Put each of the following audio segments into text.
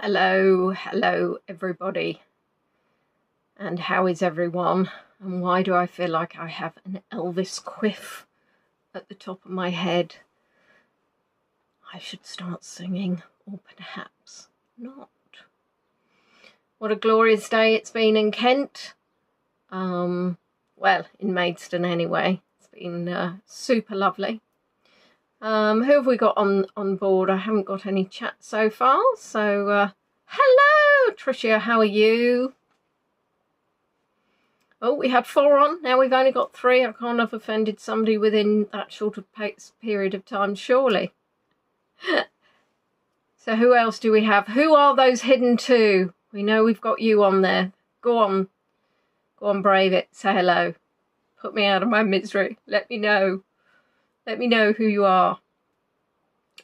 Hello everybody, and how is everyone, and why do I feel like I have an Elvis quiff at the top of my head? I should start singing, or perhaps not. What a glorious day it's been in Kent, well, in Maidstone anyway. It's been super lovely. Who have we got on board? I haven't got any chat so far, so hello Tricia, how are you? Oh, we had 4 on, now we've only got 3. I can't have offended somebody within that short of period of time, surely. So who else do we have? Who are those hidden 2? We know we've got you on there. Go on, brave it, say hello. Put me out of my misery, let me know. Let me know who you are.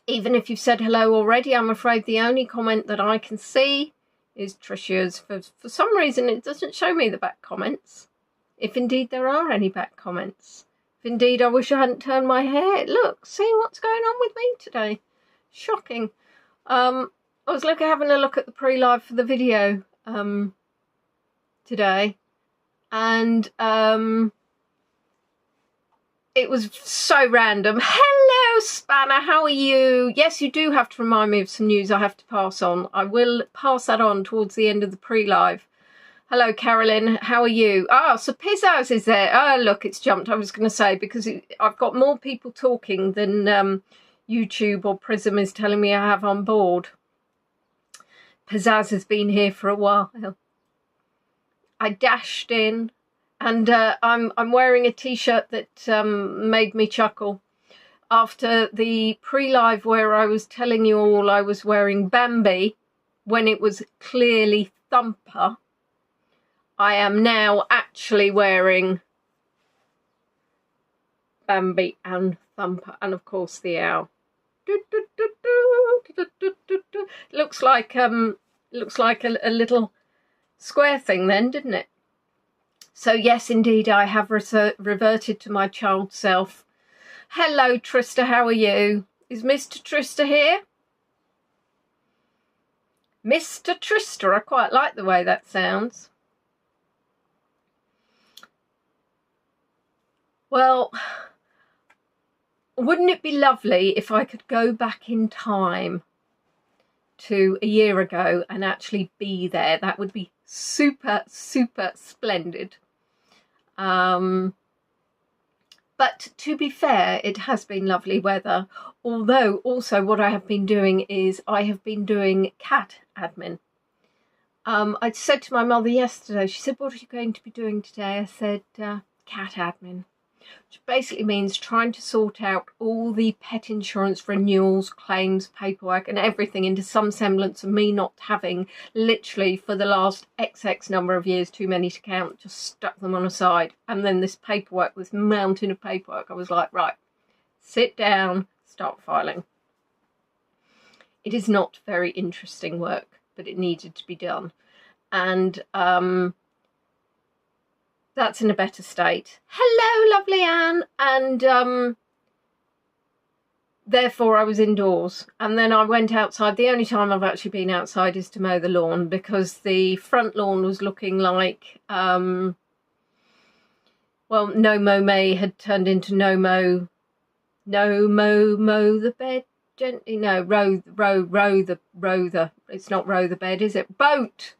Even if you've said hello already, I'm afraid the only comment that I can see is Tricia's. For some reason, it doesn't show me the back comments. If indeed there are any back comments. If indeed I wish I hadn't turned my hair. Look, see what's going on with me today. Shocking. I was having a look at the pre-live for the video today. And it was so random. Hello, Spanner, how are you? Yes, you do have to remind me of some news I have to pass on. I will pass that on towards the end of the pre-live. Hello, Carolyn, how are you? Oh, so Pizzazz is there. Oh, look, it's jumped, I was going to say, because I've got more people talking than YouTube or Prism is telling me I have on board. Pizzazz has been here for a while. I dashed in. And I'm wearing a t-shirt that made me chuckle. After the pre-live where I was telling you all I was wearing Bambi when it was clearly Thumper, I am now actually wearing Bambi and Thumper, and of course the owl. Looks like a little square thing then, didn't it? So yes, indeed, I have reverted to my child self. Hello, Trista, how are you? Is Mr. Trista here? Mr. Trista, I quite like the way that sounds. Well, wouldn't it be lovely if I could go back in time to a year ago and actually be there? That would be super, super splendid. But to be fair, it has been lovely weather, although also what I have been doing is I have been doing cat admin. I said to my mother yesterday, she said, what are you going to be doing today? I said, cat admin, which basically means trying to sort out all the pet insurance renewals, claims, paperwork and everything into some semblance of me not having literally for the last XX number of years, too many to count, just stuck them on a side. And then this paperwork, this mountain of paperwork, I was like, right, sit down, start filing. It is not very interesting work, but it needed to be done. And that's in a better state. Hello, lovely Anne. And therefore I was indoors. And then I went outside. The only time I've actually been outside is to mow the lawn, because the front lawn was looking like, well, No Mow May had turned into No Mow the bed gently. No, row the, it's not row the bed, is it? Boat.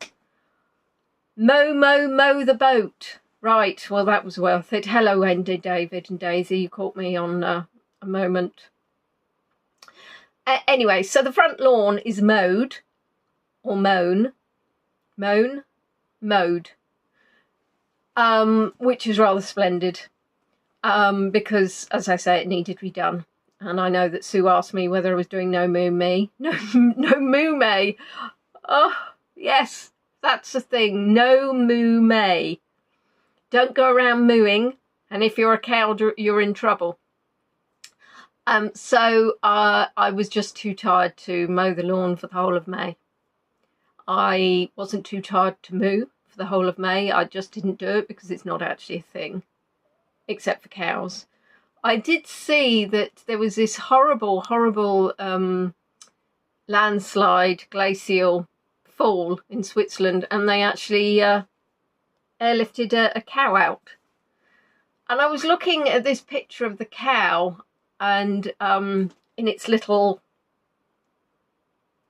Mow the boat. Right, well that was worth it. Hello Andy, David and Daisy, you caught me on a moment. Anyway, so the front lawn is mowed, or mowed, which is rather splendid, because as I say, it needed to be done. And I know that Sue asked me whether I was doing No Moo Me. No Moo May. Oh, yes, that's the thing, No Moo May. Don't go around mooing, and if you're a cow, you're in trouble. So I was just too tired to mow the lawn for the whole of May. I wasn't too tired to moo for the whole of May. I just didn't do it because it's not actually a thing, except for cows. I did see that there was this horrible landslide, glacial fall in Switzerland, and they actually airlifted a cow out. And I was looking at this picture of the cow, and in its little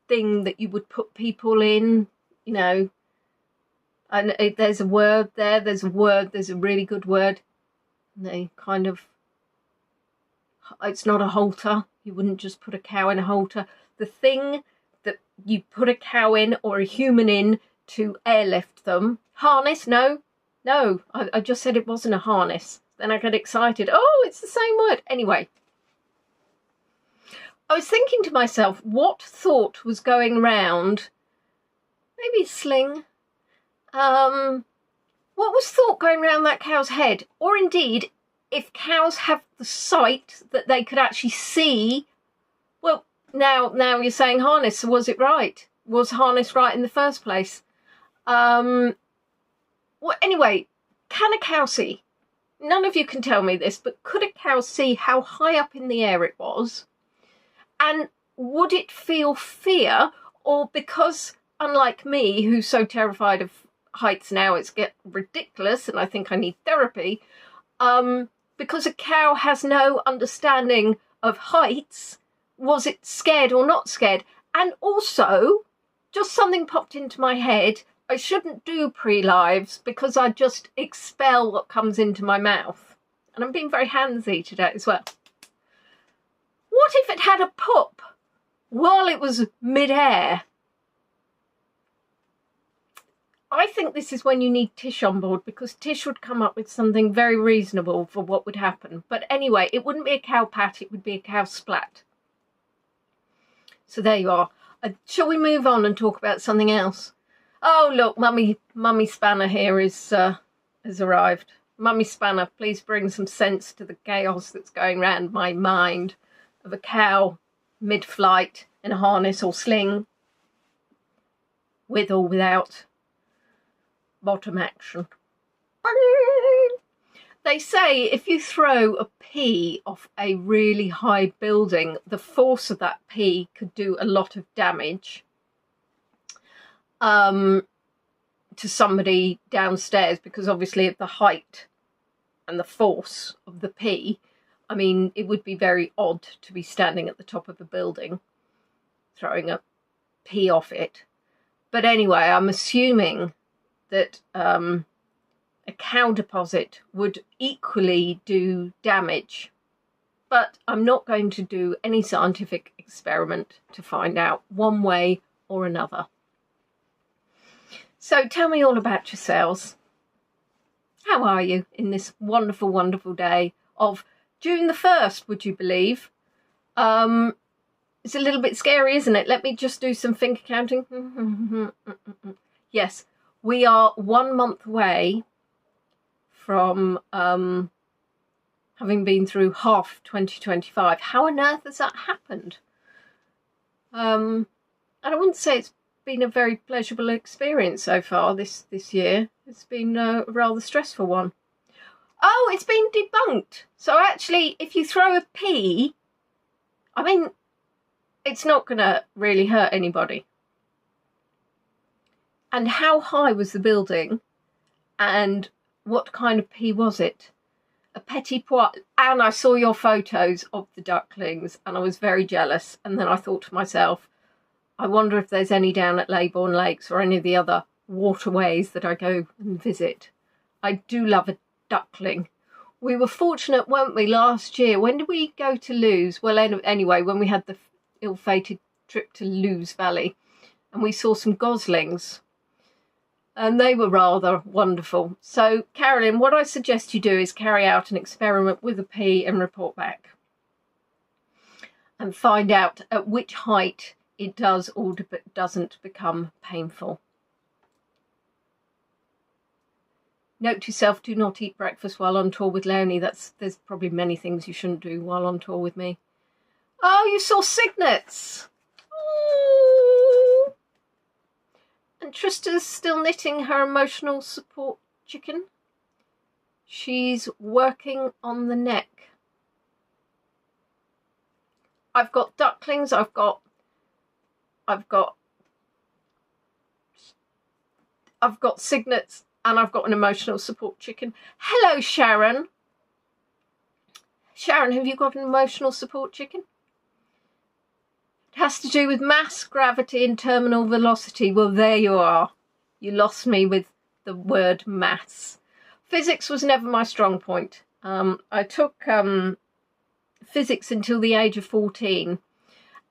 thing that you would put people in, you know, and there's a word there, there's a really good word. And they kind of, it's not a halter. You wouldn't just put a cow in a halter. The thing that you put a cow in or a human in to airlift them. Harness? No, I just said it wasn't a harness. Then I get excited. Oh, it's the same word. Anyway, I was thinking to myself, what thought was going round? Maybe a sling. What was thought going round that cow's head? Or indeed, if cows have the sight that they could actually see. Well, now you're saying harness, so was it right? Was harness right in the first place? Well, anyway, can a cow see? None of you can tell me this, but could a cow see how high up in the air it was? And would it feel fear? Or because, unlike me, who's so terrified of heights now, it's get ridiculous and I think I need therapy, because a cow has no understanding of heights, was it scared or not scared? And also, just something popped into my head, I shouldn't do pre-lives because I just expel what comes into my mouth. And I'm being very handsy today as well. What if it had a pup while it was mid-air? I think this is when you need Tish on board, because Tish would come up with something very reasonable for what would happen. But anyway, it wouldn't be a cow pat, it would be a cow splat. So there you are. Shall we move on and talk about something else? Oh, look, Mummy Spanner here has arrived. Mummy Spanner, please bring some sense to the chaos that's going round my mind of a cow mid-flight in a harness or sling, with or without bottom action. They say if you throw a pea off a really high building, the force of that pea could do a lot of damage to somebody downstairs, because obviously of the height and the force of the pea. I mean, it would be very odd to be standing at the top of a building throwing a pea off it. But anyway, I'm assuming that a cow deposit would equally do damage. But I'm not going to do any scientific experiment to find out one way or another. So tell me all about yourselves. How are you in this wonderful, wonderful day of June the 1st, would you believe? It's a little bit scary, isn't it? Let me just do some finger counting. Yes, we are 1 month away from having been through half 2025. How on earth has that happened? And I wouldn't say it's been a very pleasurable experience so far this year. It's been a rather stressful one. Oh, it's been debunked. So actually, if you throw a pea, I mean, it's not going to really hurt anybody. And how high was the building? And what kind of pea was it? A petit pois. And I saw your photos of the ducklings and I was very jealous. And then I thought to myself, I wonder if there's any down at Leybourne Lakes or any of the other waterways that I go and visit. I do love a duckling. We were fortunate, weren't we, last year? When did we go to Lewes? Well, anyway, when we had the ill-fated trip to Lewes Valley, and we saw some goslings, and they were rather wonderful. So, Carolyn, what I suggest you do is carry out an experiment with a pea and report back, and find out at which height it does or doesn't become painful. Note to self, do not eat breakfast while on tour with Leonie. There's probably many things you shouldn't do while on tour with me. Oh, you saw cygnets. Oh. And Trista's still knitting her emotional support chicken. She's working on the neck. I've got ducklings, I've got I've got signets, and I've got an emotional support chicken. Hello, Sharon. Sharon, have you got an emotional support chicken? It has to do with mass, gravity and terminal velocity. Well, there you are. You lost me with the word mass. Physics was never my strong point. I took physics until the age of 14,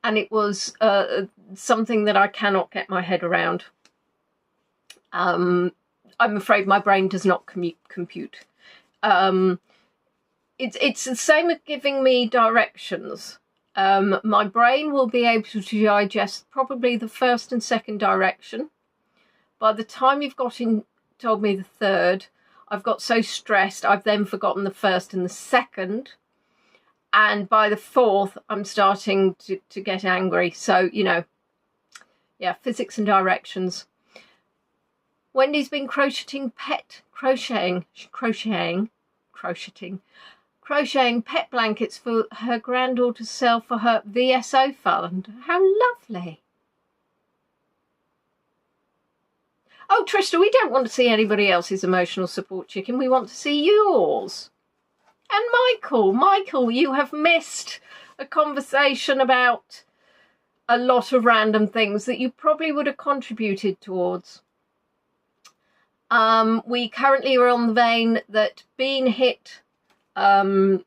and it was something that I cannot get my head around. I'm afraid my brain does not compute. It's the same as giving me directions. My brain will be able to digest probably the first and second direction. By the time you've told me the third, I've got so stressed I've then forgotten the first and the second. And by the fourth, I'm starting to get angry. So, you know, yeah, physics and directions. Wendy's been crocheting pet blankets for her granddaughter to sell for her VSO fund. How lovely. Oh, Trista, we don't want to see anybody else's emotional support chicken. We want to see yours. And Michael, you have missed a conversation about a lot of random things that you probably would have contributed towards. We currently are on the vein that being hit from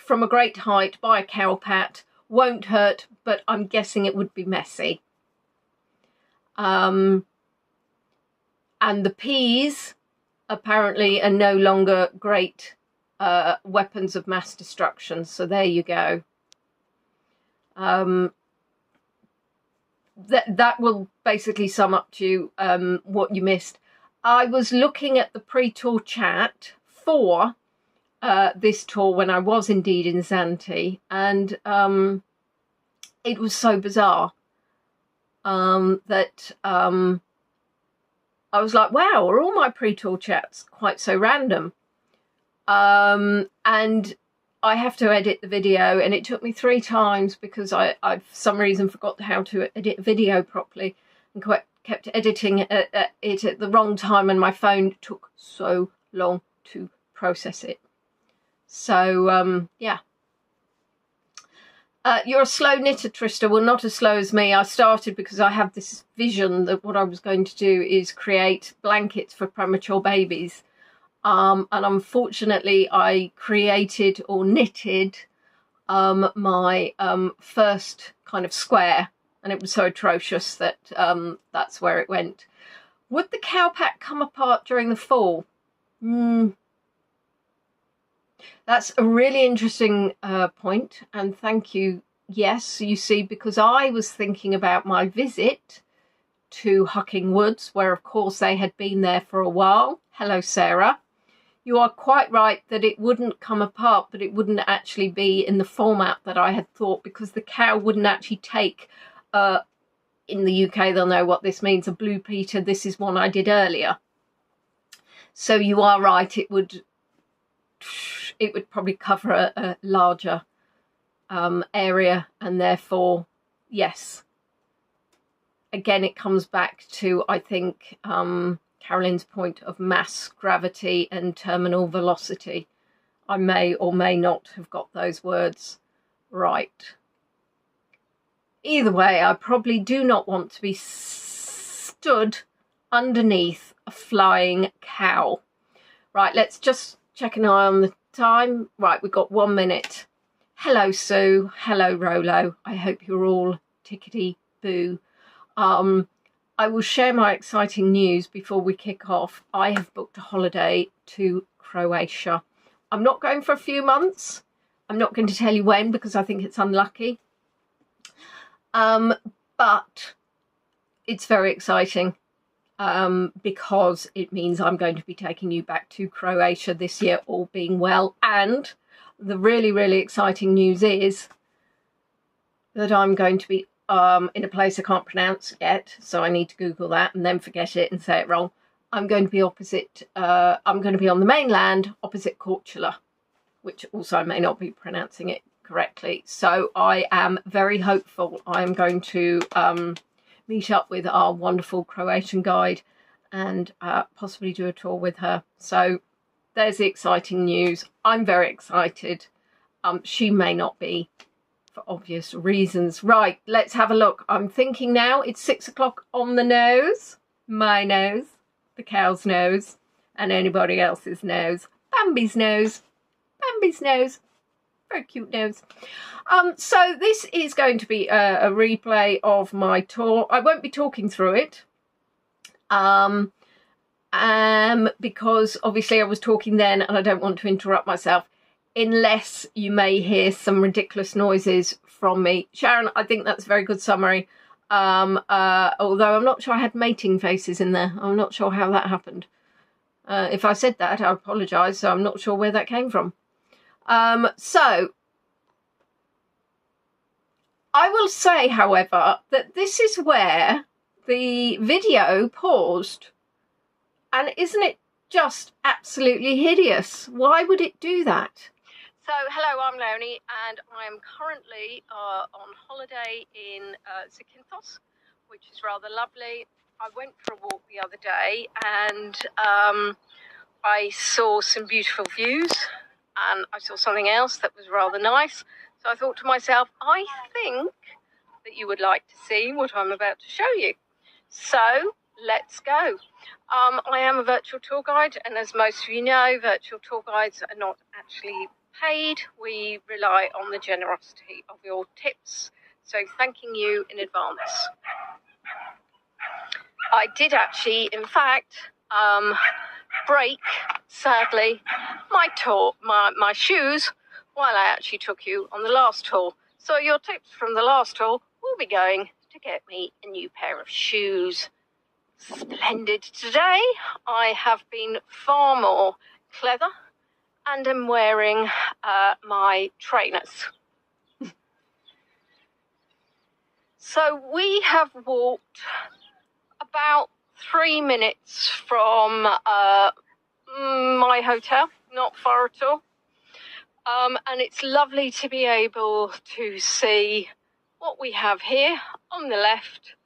a great height by a cowpat won't hurt, but I'm guessing it would be messy. And the peas apparently are no longer great weapons of mass destruction. So there you go. That will basically sum up to what you missed. I was looking at the pre-tour chat for this tour when I was indeed in Zante, and it was so bizarre that I was like, wow, are all my pre-tour chats quite so random? And I have to edit the video, and it took me 3 times because I for some reason forgot how to edit a video properly and kept editing it at the wrong time, and my phone took so long to process it. So, yeah. You're a slow knitter, Trista. Well, not as slow as me. I started because I have this vision that what I was going to do is create blankets for premature babies. And unfortunately, I created or knitted my first kind of square, and it was so atrocious that that's where it went. Would the cowpat come apart during the fall? That's a really interesting point, and thank you. Yes, you see, because I was thinking about my visit to Hucking Woods, where of course they had been there for a while. Hello, Sarah. You are quite right that it wouldn't come apart, but it wouldn't actually be in the format that I had thought, because the cow wouldn't actually take, in the UK they'll know what this means, a blue Peter. This is one I did earlier. So you are right, it would probably cover a larger area, and therefore, yes. Again, it comes back to, I think, Carolyn's point of mass, gravity and terminal velocity. I may or may not have got those words right. Either way, I probably do not want to be stood underneath a flying cow. Right, let's just check an eye on the time. Right, we've got 1 minute. Hello, Sue. Hello, Rolo. I hope you're all tickety-boo. I will share my exciting news before we kick off. I have booked a holiday to Croatia. I'm not going for a few months. I'm not going to tell you when because I think it's unlucky. But it's very exciting because it means I'm going to be taking you back to Croatia this year, all being well. And the really, really exciting news is that I'm going to be in a place I can't pronounce yet, so I need to Google that and then forget it and say it wrong. I'm going to be opposite, I'm going to be on the mainland opposite Korčula, which also I may not be pronouncing it correctly. So I am very hopeful. I am going to meet up with our wonderful Croatian guide and possibly do a tour with her. So there's the exciting news. I'm very excited. She may not be, for obvious reasons. Right, let's have a look. I'm thinking now it's 6 o'clock on the nose. My nose, the cow's nose, and anybody else's nose. Bambi's nose. Bambi's nose. Very cute nose. So this is going to be a replay of my tour. I won't be talking through it. Because obviously I was talking then and I don't want to interrupt myself, unless you may hear some ridiculous noises from me. Sharon, I think that's a very good summary. Although I'm not sure I had mating faces in there. I'm not sure how that happened. If I said that, I apologise. So I'm not sure where that came from. So I will say, however, that this is where the video paused. And isn't it just absolutely hideous? Why would it do that? So, hello, I'm Leonie, and I am currently on holiday in Zakynthos, which is rather lovely. I went for a walk the other day, and I saw some beautiful views, and I saw something else that was rather nice. So I thought to myself, I think that you would like to see what I'm about to show you. So, let's go. I am a virtual tour guide, and as most of you know, virtual tour guides are not actually paid. We rely on the generosity of your tips, so thanking you in advance. I did actually, in fact, break, sadly, my shoes while I actually took you on the last tour. So your tips from the last tour will be going to get me a new pair of shoes. Splendid. Today I have been far more clever and am wearing my trainers. So we have walked about 3 minutes from my hotel, not far at all. And it's lovely to be able to see what we have here on the left,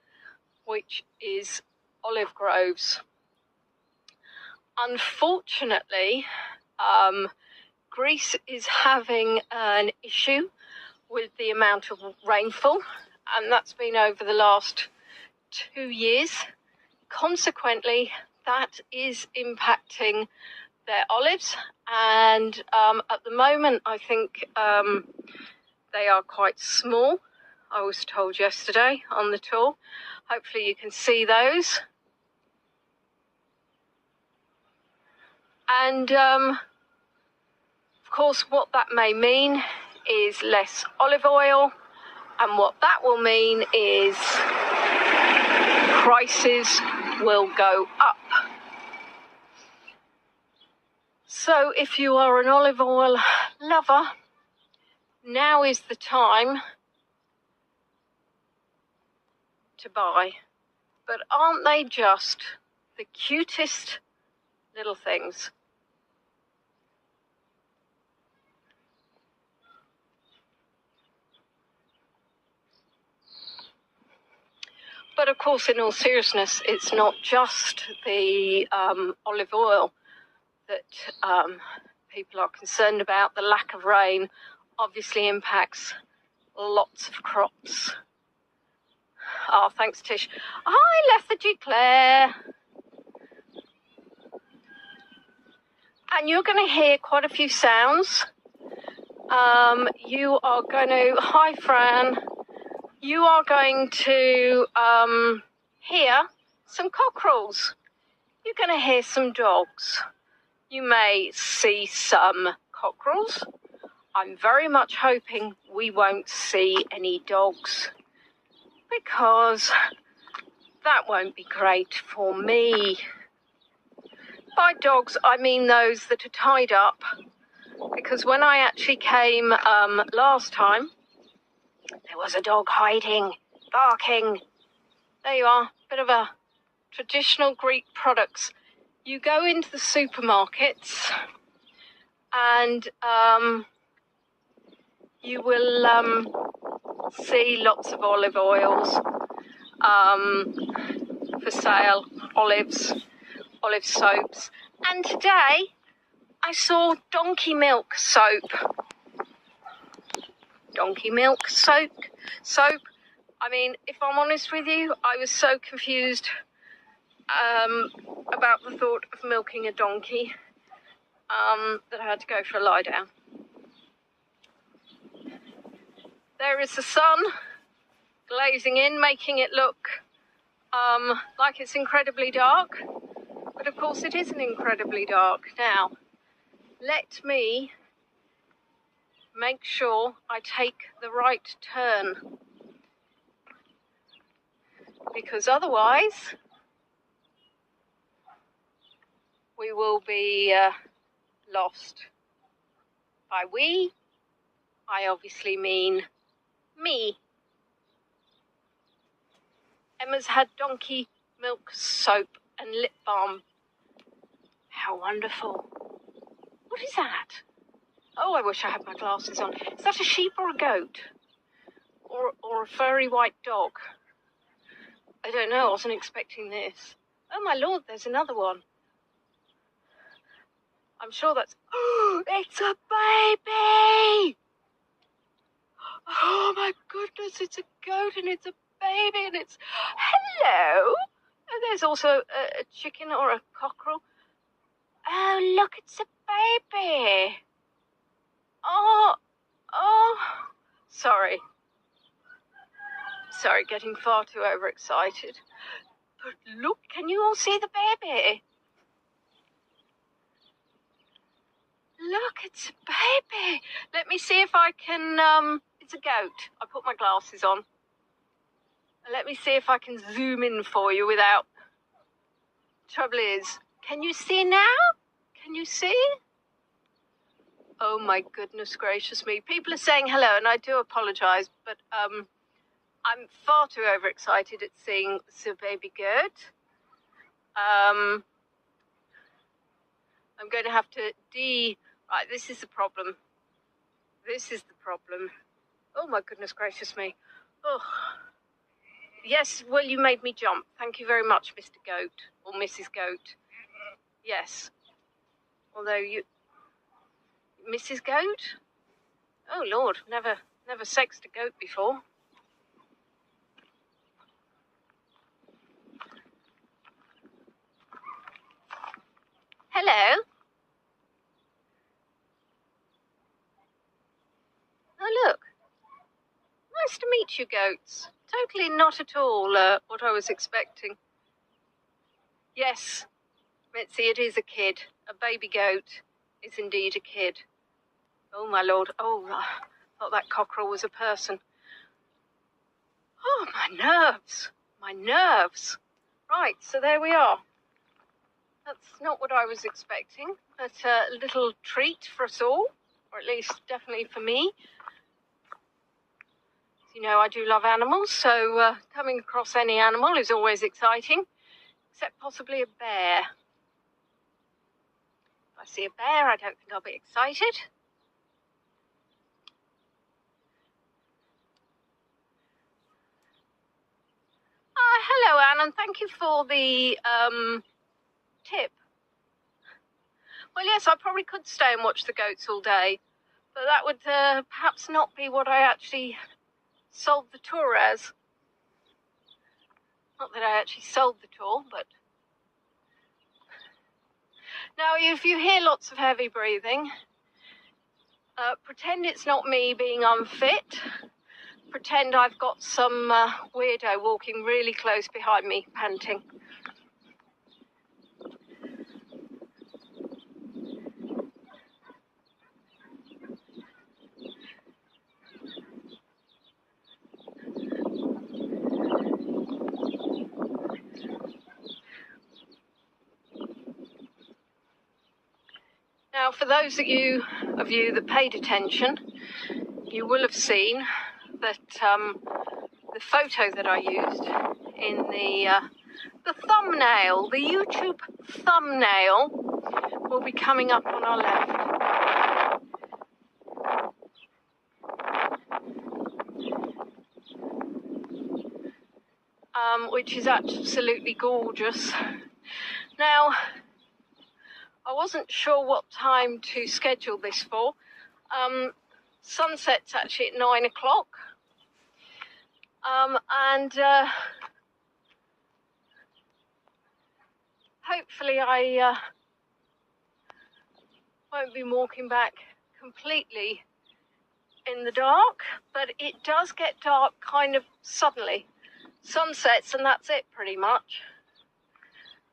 which is olive groves. Unfortunately, Greece is having an issue with the amount of rainfall, and that's been over the last 2 years. Consequently, that is impacting their olives, and at the moment I think they are quite small. I was told yesterday on the tour. Hopefully you can see those. And of course what that may mean is less olive oil, and what that will mean is prices will go up. So if you are an olive oil lover, now is the time to buy. But aren't they just the cutest little things? But of course, in all seriousness, it's not just the olive oil that people are concerned about. The lack of rain obviously impacts lots of crops. Oh, thanks, Tish. Hi, Lethargy Claire. And you're going to hear quite a few sounds. You are going to... Hi, Fran. You are going to hear some cockerels. You're going to hear some dogs. You may see some cockerels. I'm very much hoping we won't see any dogs, because that won't be great for me. By dogs, I mean those that are tied up, because when I actually came last time, there was a dog hiding, barking. There you are, bit of a traditional Greek products. You go into the supermarkets and you will see lots of olive oils for sale, olives. olive soaps, and today I saw donkey milk soap. Donkey milk soap. I mean, if I'm honest with you, I was so confused about the thought of milking a donkey that I had to go for a lie down. There is the sun glazing in, making it look like it's incredibly dark, but of course it isn't incredibly dark. Now, let me make sure I take the right turn, because otherwise we will be lost. By we, I obviously mean me. Emma's had donkey milk soap and lip balm. How wonderful. What is that? Oh, I wish I had my glasses on. Is that a sheep or a goat? Or a furry white dog? I don't know, I wasn't expecting this. Oh my lord, there's another one. I'm sure that's... Oh, it's a baby! Oh my goodness, it's a goat and it's a baby and it's... Hello! And there's also a chicken or a cockerel. Oh, look, it's a baby. Oh, sorry. Sorry, getting far too overexcited. But look, can you all see the baby? Look, it's a baby. Let me see if I can, it's a goat. I put my glasses on. Let me see if I can zoom in for you without... Trouble is, can you see now? Can you see? Oh my goodness gracious me. People are saying hello, and I do apologise, but I'm far too overexcited at seeing the baby goat. I'm going to have to Right, this is the problem. This is the problem. Oh my goodness gracious me. Oh. Yes, well, you made me jump. Thank you very much, Mr. Goat, or Mrs. Goat. Yes. Although you... Mrs. Goat? Oh, Lord, never sexed a goat before. Hello? Oh, look. Nice to meet you, goats. Totally not at all what I was expecting. Yes, Mitzi, it is a kid. A baby goat is indeed a kid. Oh, my lord. Oh, I thought that cockerel was a person. Oh, my nerves. My nerves. Right, so there we are. That's not what I was expecting, but a little treat for us all, or at least definitely for me. You know, I do love animals, so coming across any animal is always exciting, except possibly a bear. If I see a bear, I don't think I'll be excited. Hello, Anne, and thank you for the tip. Well, yes, I probably could stay and watch the goats all day, but that would perhaps not be what I actually sold the tour as. Not that I actually sold the tour, but... Now, if you hear lots of heavy breathing, pretend it's not me being unfit. Pretend I've got some weirdo walking really close behind me, panting. Now, for those of you that paid attention, you will have seen that the photo that I used in the thumbnail, the YouTube thumbnail, will be coming up on our left. Which is absolutely gorgeous. Now, I wasn't sure what time to schedule this for. Sunset's actually at 9 o'clock. And hopefully I won't be walking back completely in the dark, but it does get dark kind of suddenly. Sunsets and that's it pretty much.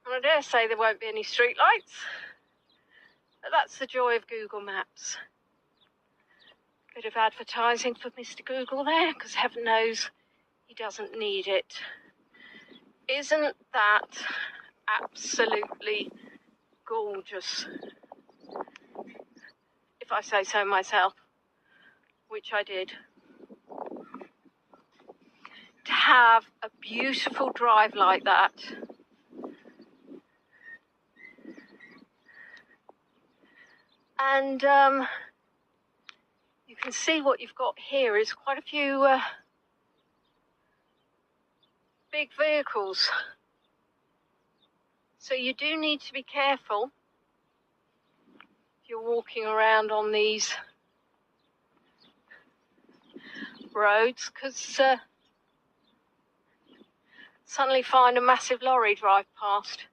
And I dare say there won't be any street lights, but that's the joy of Google Maps. Bit of advertising for Mr. Google there, because heaven knows he doesn't need it. Isn't that absolutely gorgeous? If I say so myself, which I did. To have a beautiful drive like that. And you can see what you've got here is quite a few big vehicles. So you do need to be careful if you're walking around on these roads, because suddenly find a massive lorry drive past.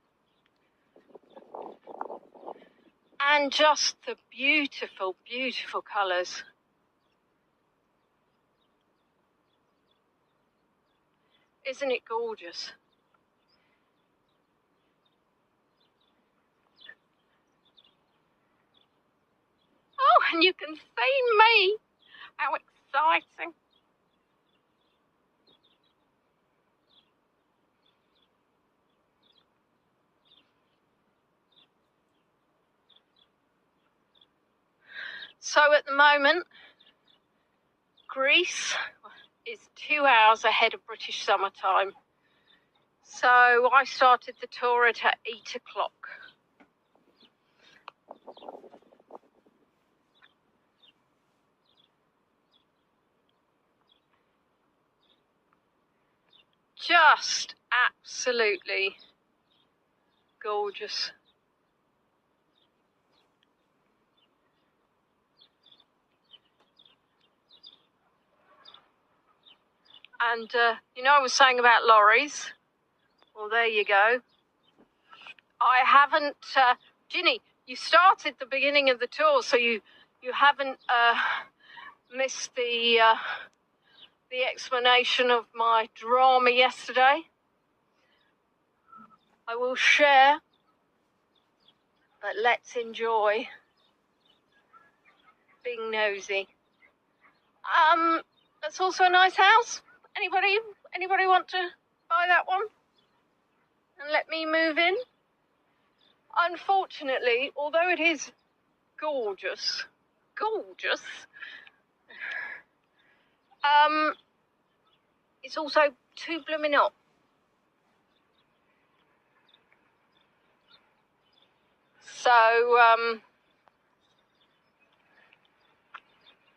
And just the beautiful, beautiful colours. Isn't it gorgeous? Oh, and you can see me. How exciting. So at the moment, Greece is 2 hours ahead of British summertime. So I started the tour at 8 o'clock. Just absolutely gorgeous. And, you know, I was saying about lorries. Well, there you go. I haven't, Ginny, you started the beginning of the tour, so you haven't missed the explanation of my drama yesterday. I will share, but let's enjoy being nosy. That's also a nice house. Anybody want to buy that one? And let me move in? Unfortunately, although it is gorgeous, it's also too blooming hot. So,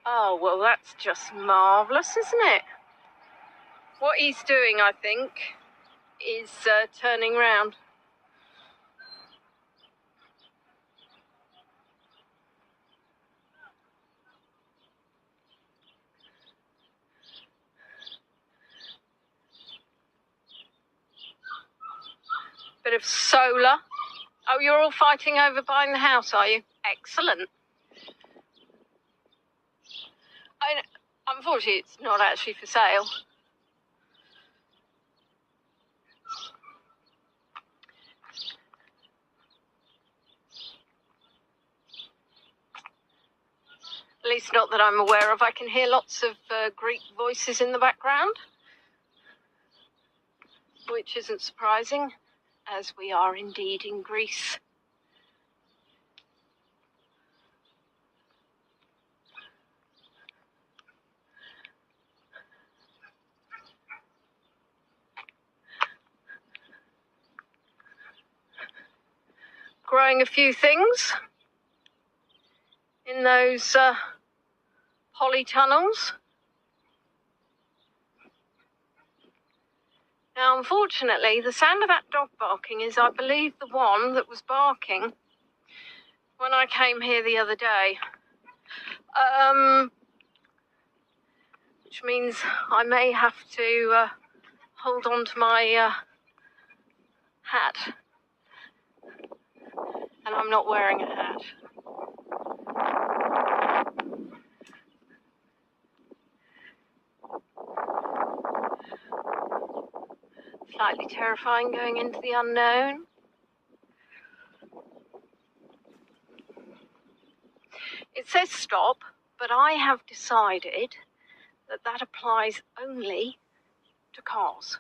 oh, well, that's just marvellous, isn't it? What he's doing, I think, is turning round. Bit of solar. Oh, you're all fighting over buying the house, are you? Excellent. Unfortunately, it's not actually for sale. At least not that I'm aware of. I can hear lots of Greek voices in the background, which isn't surprising, as we are indeed in Greece. Growing a few things in those polytunnels. Now, unfortunately, the sound of that dog barking is, I believe, the one that was barking when I came here the other day. Which means I may have to hold on to my hat. And I'm not wearing a hat. Slightly terrifying going into the unknown. It says stop, but I have decided that that applies only to cars.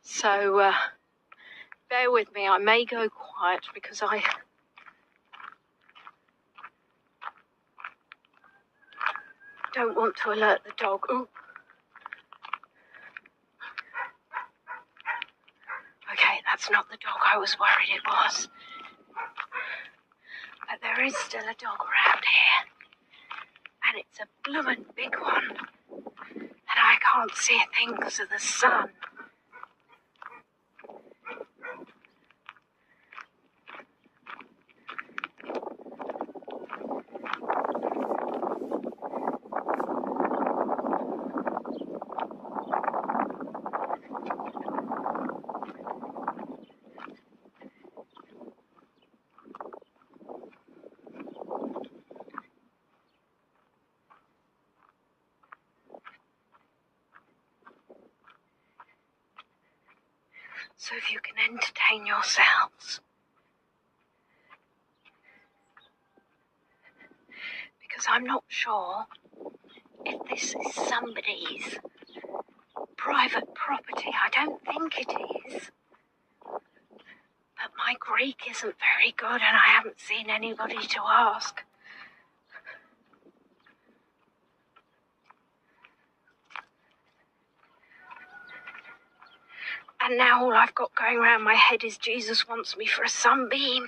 So bear with me, I may go quiet because I don't want to alert the dog. Ooh. Okay, that's not the dog I was worried it was. But there is still a dog around here. And it's a bloomin' big one. And I can't see a thing because of the sun. So if you can entertain yourselves. Because I'm not sure if this is somebody's private property. I don't think it is. But my Greek isn't very good and I haven't seen anybody to ask. And now all I've got going around my head is Jesus wants me for a sunbeam.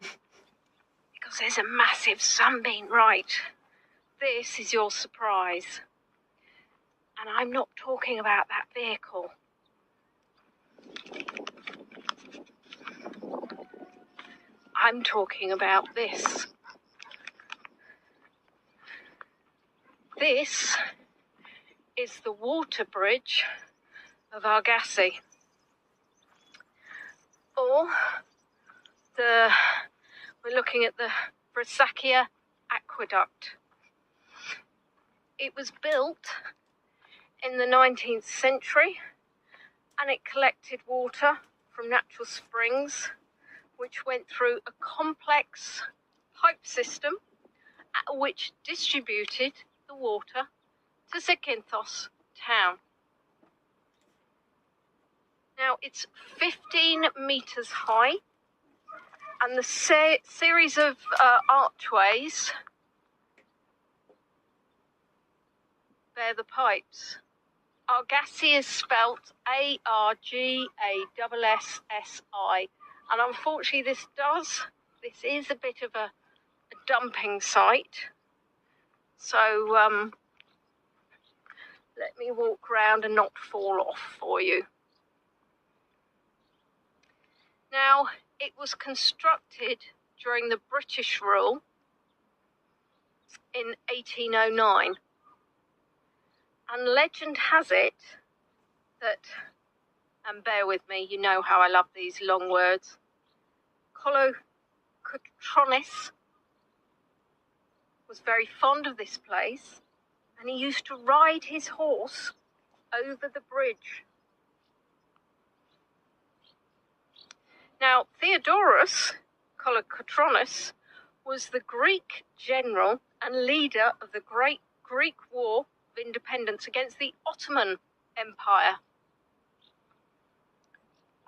Because there's a massive sunbeam. Right, this is your surprise. And I'm not talking about that vehicle. I'm talking about this. This is the water bridge of Argasi. Or we're looking at the Brasacchia aqueduct. It was built in the 19th century and it collected water from natural springs which went through a complex pipe system which distributed the water to Zakynthos town. Now, it's 15 metres high, and the series of archways bear the pipes. Argasi is spelt Argassi, and unfortunately this is a bit of a dumping site. So let me walk around and not fall off for you. Now, it was constructed during the British rule in 1809. And legend has it that, and bear with me, you know how I love these long words, Zakynthos was very fond of this place and he used to ride his horse over the bridge. Now, Theodorus Kolokotronis was the Greek general and leader of the Great Greek War of Independence against the Ottoman Empire.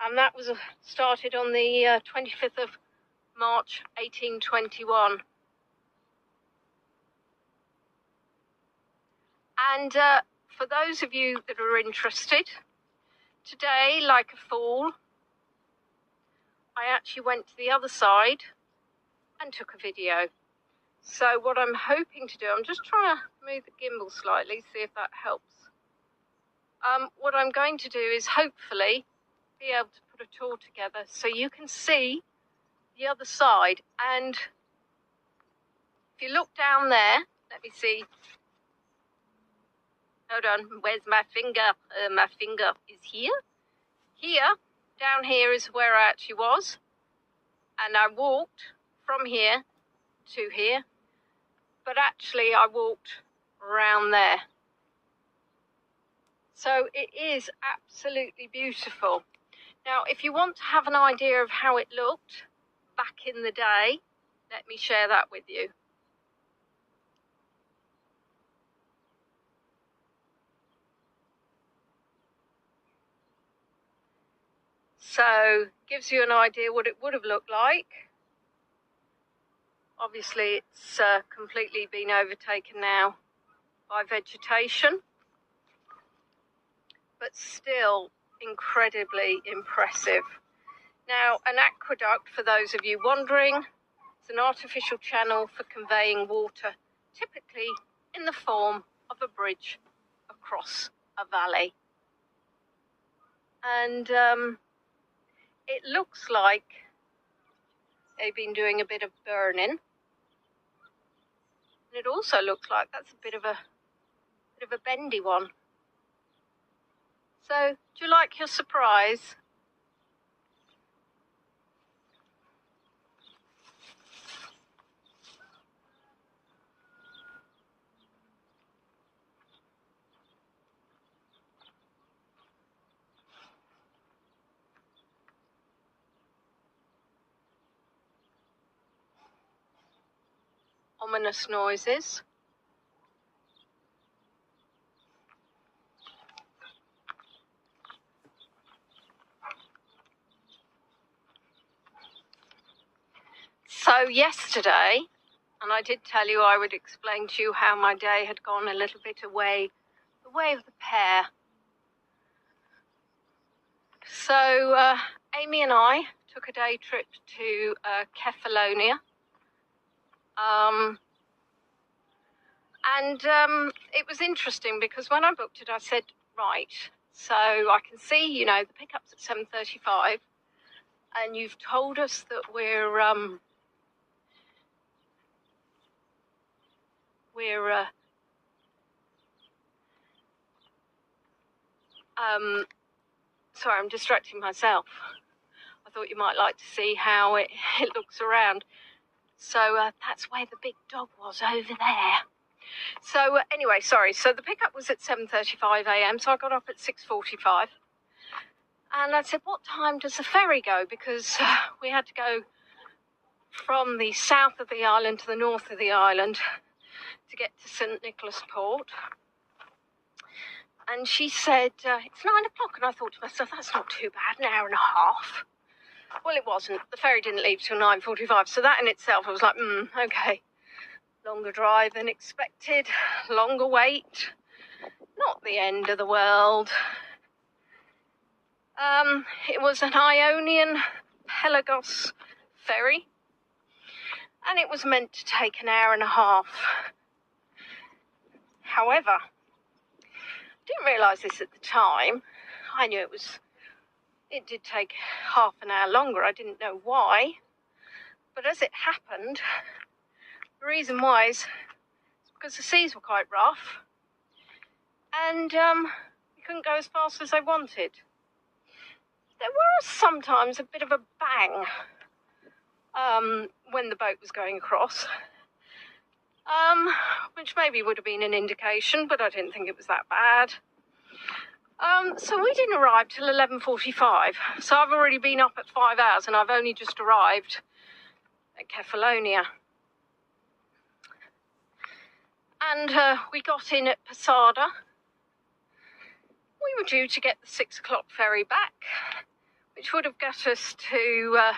And that was started on the 25th of March 1821. And for those of you that are interested, today, like a fool, I actually went to the other side and took a video. So what I'm hoping to do, I'm just trying to move the gimbal slightly, see if that helps. What I'm going to do is hopefully be able to put a tour together so you can see the other side. And if you look down there, let me see. Hold on, where's my finger? My finger is here. Here, down here is where I actually was. And I walked from here to here. But actually I walked around there. So it is absolutely beautiful. Now, if you want to have an idea of how it looked back in the day, let me share that with you. So, gives you an idea what it would have looked like. Obviously, it's completely been overtaken now by vegetation, but still incredibly impressive. Now, an aqueduct, for those of you wondering, is an artificial channel for conveying water, typically in the form of a bridge across a valley. And it looks like they've been doing a bit of burning. And it also looks like that's a bit of a bendy one. So, do you like your surprise? Ominous noises. So yesterday, and I did tell you I would explain to you how my day had gone a little bit away, the way of the pear. So Amy and I took a day trip to Kefalonia. And it was interesting because when I booked it, I said, right, so I can see, you know, the pickup's at 7:35, and you've told us that we're sorry, I'm distracting myself. I thought you might like to see how it looks around. So that's where the big dog was, over there. So anyway, sorry, so the pickup was at 7:35 a.m, so I got up at 6:45. And I said, what time does the ferry go? Because we had to go from the south of the island to the north of the island to get to St. Nicholas Port. And she said, it's 9 o'clock. And I thought to myself, that's not too bad, an hour and a half. Well, it wasn't. The ferry didn't leave till 9:45. So that in itself, I was like, okay. Longer drive than expected, longer wait. Not the end of the world. It was an Ionian Pelagos ferry. And it was meant to take an hour and a half. However, didn't realise this at the time. I knew it did take half an hour longer. I didn't know why. But as it happened, the reason why is because the seas were quite rough. And you couldn't go as fast as I wanted. There was sometimes a bit of a bang when the boat was going across. Which maybe would have been an indication, but I didn't think it was that bad. So we didn't arrive till 11:45. So I've already been up at 5 hours and I've only just arrived at Kefalonia. And we got in at Posada. We were due to get the 6 o'clock ferry back, which would have got us to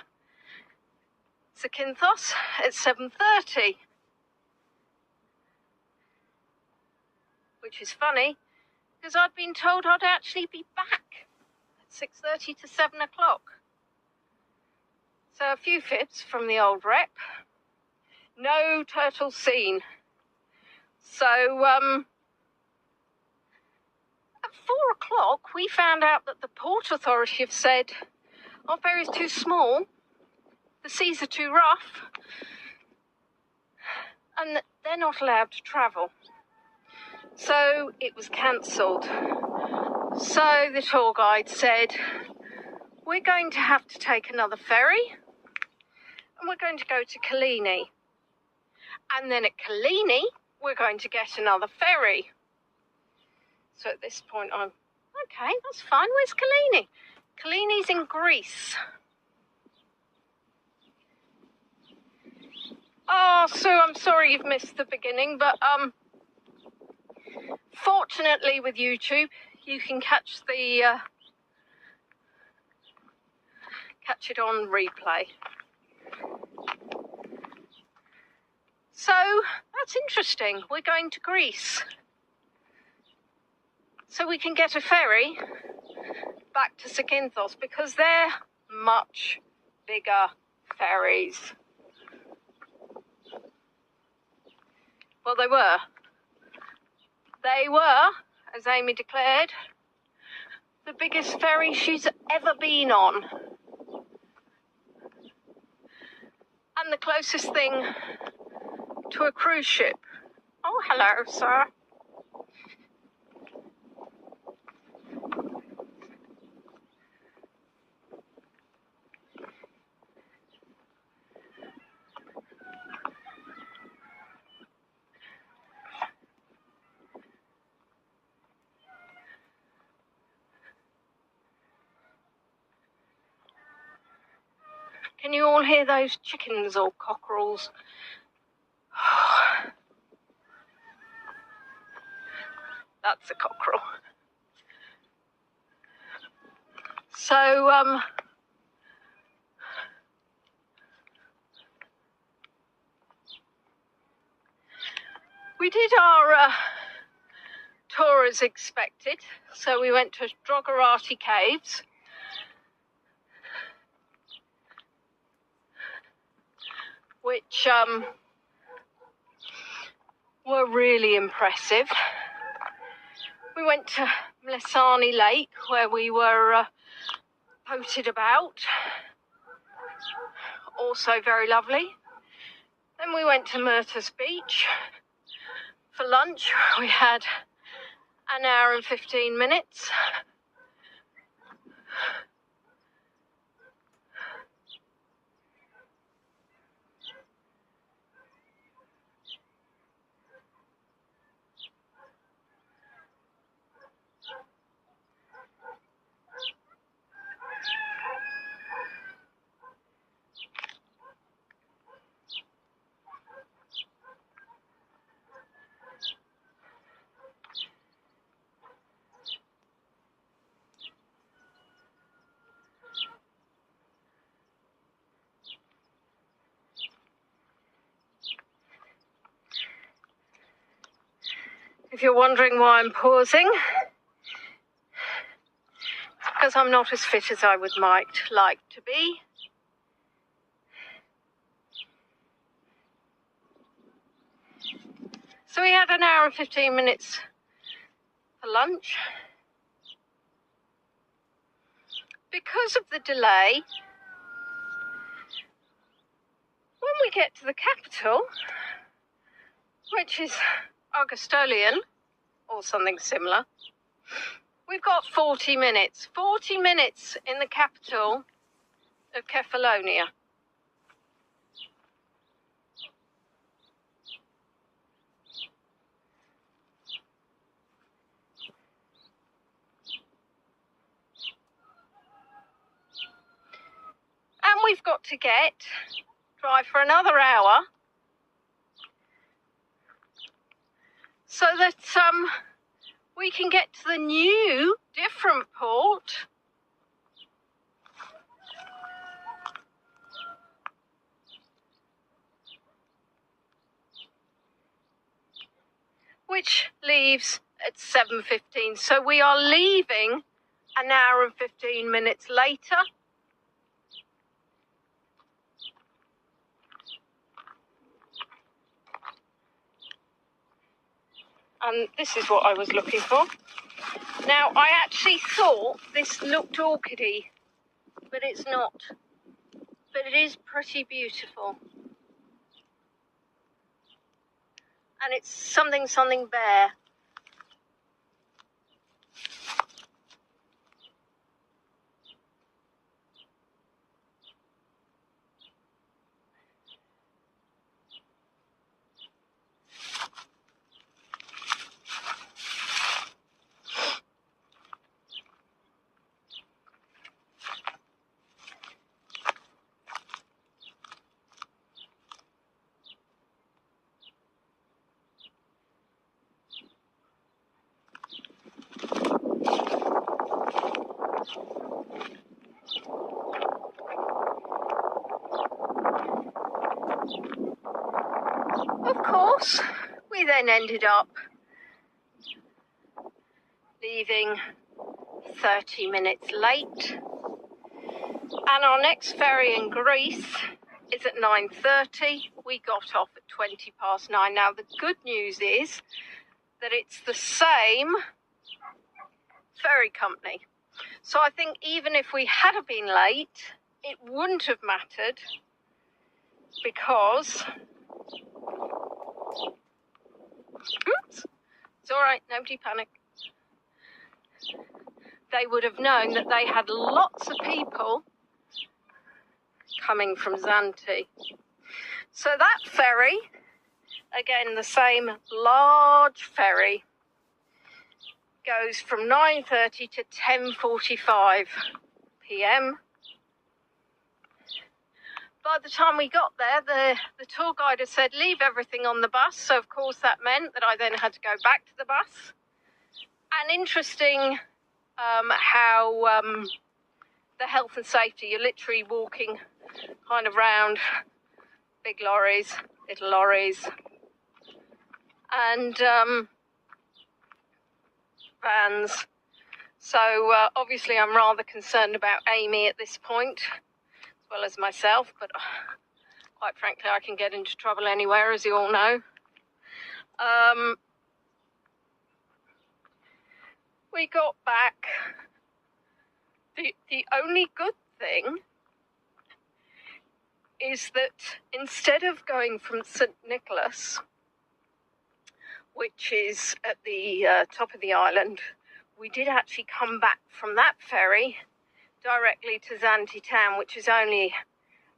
Zakynthos at 7:30. Which is funny, because I'd been told I'd actually be back at 6:30 to 7 o'clock. So a few fibs from the old rep. No turtles seen. So at 4 o'clock we found out that the Port Authority have said our ferry's too small, the seas are too rough, and they're not allowed to travel. So it was cancelled. So the tour guide said, we're going to have to take another ferry and we're going to go to Kalini. And then at Kalini, we're going to get another ferry. So at this point I'm, okay, that's fine, where's Kalini? Kalini's in Greece. Oh, Sue, I'm sorry you've missed the beginning, but fortunately with YouTube, you can catch the catch it on replay. So that's interesting. We're going to Greece, so we can get a ferry back to Zakynthos because they're much bigger ferries. Well, they were. They were, as Amy declared, the biggest ferry she's ever been on. And the closest thing to a cruise ship. Oh, hello, sir. Can you all hear those chickens or cockerels? That's a cockerel. So, we did our tour as expected. So we went to Drogarati Caves. Which were really impressive. We went to Mlesani Lake where we were boated about, also very lovely. Then we went to Myrtis Beach for lunch. We had an hour and 15 minutes. If you're wondering why I'm pausing, it's because I'm not as fit as I would might like to be. So we had an hour and 15 minutes for lunch. Because of the delay, when we get to the capital, which is Augustolian, or something similar, we've got 40 minutes. 40 minutes in the capital of Kefalonia. And we've got to drive for another hour so that we can get to the new, different port which leaves at 7:15. So we are leaving an hour and 15 minutes later. And this is what I was looking for. Now, I actually thought this looked orchidy, but it's not. But it is pretty beautiful. And it's something bear. Of course, we then ended up leaving 30 minutes late, and our next ferry in Greece is at 9:30. We got off at 9:20. Now, the good news is that it's the same ferry company, so I think even if we had been late, it wouldn't have mattered, because oops, it's all right, nobody panic. They would have known that they had lots of people coming from Zante. So that ferry, again the same large ferry, goes from 9:30 to 10:45 p.m. By the time we got there, the tour guide had said leave everything on the bus, so of course that meant that I then had to go back to the bus. And interesting how the health and safety, you're literally walking kind of round big lorries, little lorries, and vans. So obviously I'm rather concerned about Amy at this point, as well as myself, but quite frankly I can get into trouble anywhere, as you all know. We got back. The only good thing is that instead of going from St. Nicholas, which is at the top of the island, we did actually come back from that ferry directly to Zante town, which is only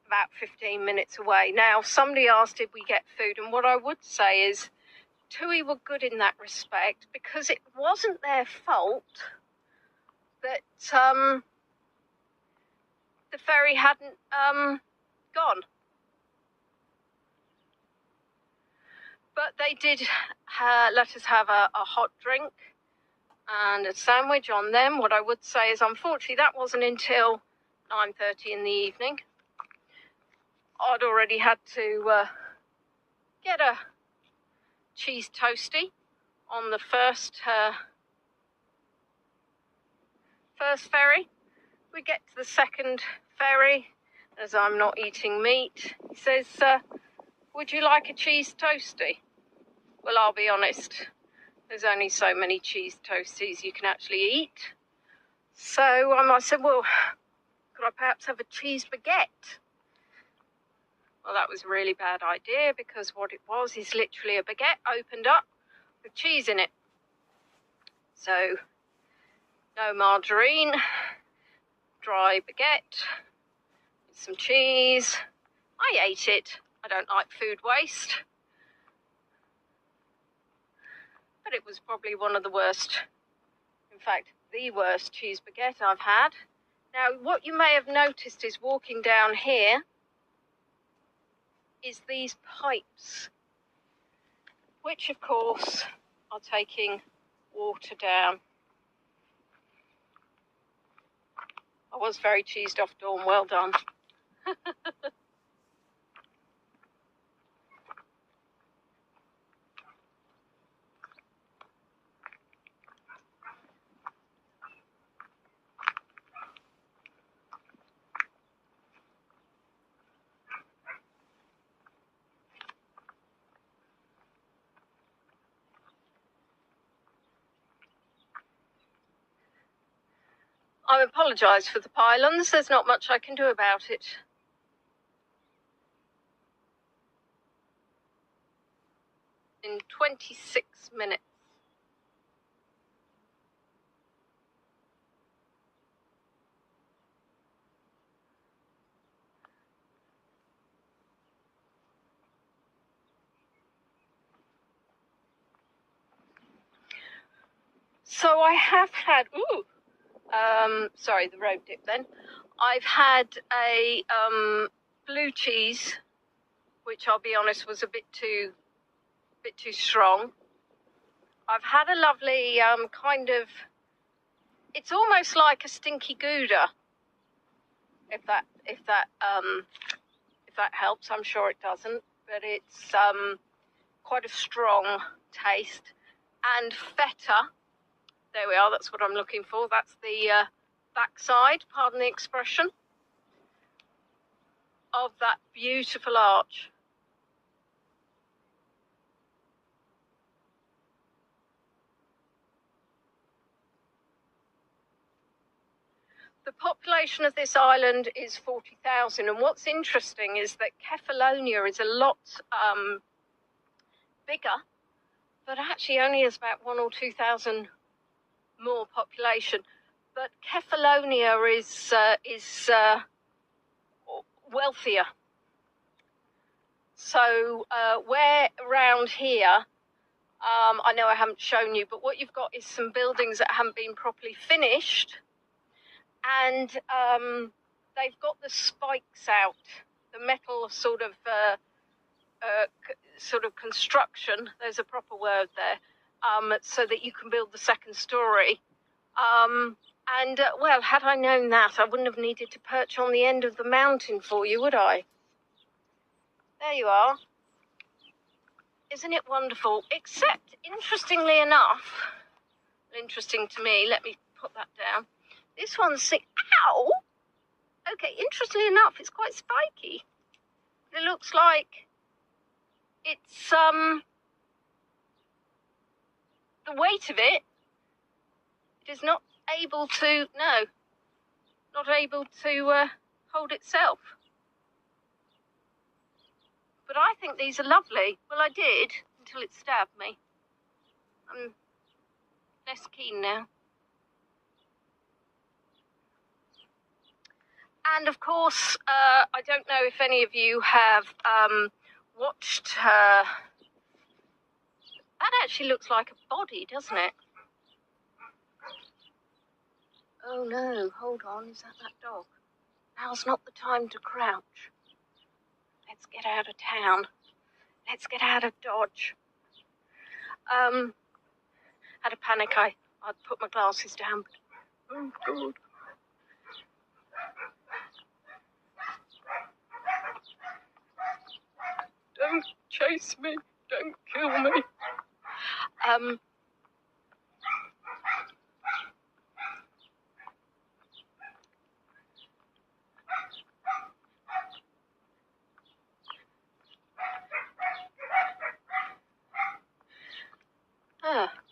about 15 minutes away. Now, somebody asked did we get food, and what I would say is TUI were good in that respect, because it wasn't their fault that the ferry hadn't gone. But they did let us have a hot drink and a sandwich on them. What I would say is, unfortunately, that wasn't until 9:30 in the evening. I'd already had to get a cheese toastie on the first ferry. We get to the second ferry, as I'm not eating meat. He says, would you like a cheese toastie? Well, I'll be honest, there's only so many cheese toasties you can actually eat. So I said, well, could I perhaps have a cheese baguette? Well, that was a really bad idea, because what it was is literally a baguette opened up with cheese in it. So, no margarine, dry baguette, with some cheese. I ate it. I don't like food waste. But it was probably one of the worst, in fact, the worst cheese baguette I've had. Now, what you may have noticed is walking down here is these pipes, which of course are taking water down. I was very cheesed off, Dawn, well done. I apologise for the pylons. There's not much I can do about it. In 26 minutes. So I have had, sorry, the road dip then. I've had a blue cheese, which I'll be honest was a bit too strong. I've had a lovely kind of, it's almost like a stinky Gouda, if that helps. I'm sure it doesn't, but it's quite a strong taste. And feta, there we are, that's what I'm looking for. That's the backside, pardon the expression, of that beautiful arch. The population of this island is 40,000, and what's interesting is that Kefalonia is a lot bigger, but actually only has about 1,000 or 2,000 more population. But Kefalonia is wealthier. So where around here, I know I haven't shown you, but what you've got is some buildings that haven't been properly finished, and they've got the spikes out, the metal sort of construction. There's a proper word there, so that you can build the second story. Well, had I known that, I wouldn't have needed to perch on the end of the mountain for you, would I? There you are. Isn't it wonderful? Except, interestingly enough, interesting to me, let me put that down. This one's ow! Okay, interestingly enough, it's quite spiky. It looks like it's, the weight of it is not able to, not able to hold itself. But I think these are lovely. Well, I did until it stabbed me. I'm less keen now. And of course, I don't know if any of you have watched her. That actually looks like a body, doesn't it? Oh no, hold on, is that dog? Now's not the time to crouch. Let's get out of town. Let's get out of Dodge. Had a panic, I'd put my glasses down. Oh God. Don't chase me, don't kill me.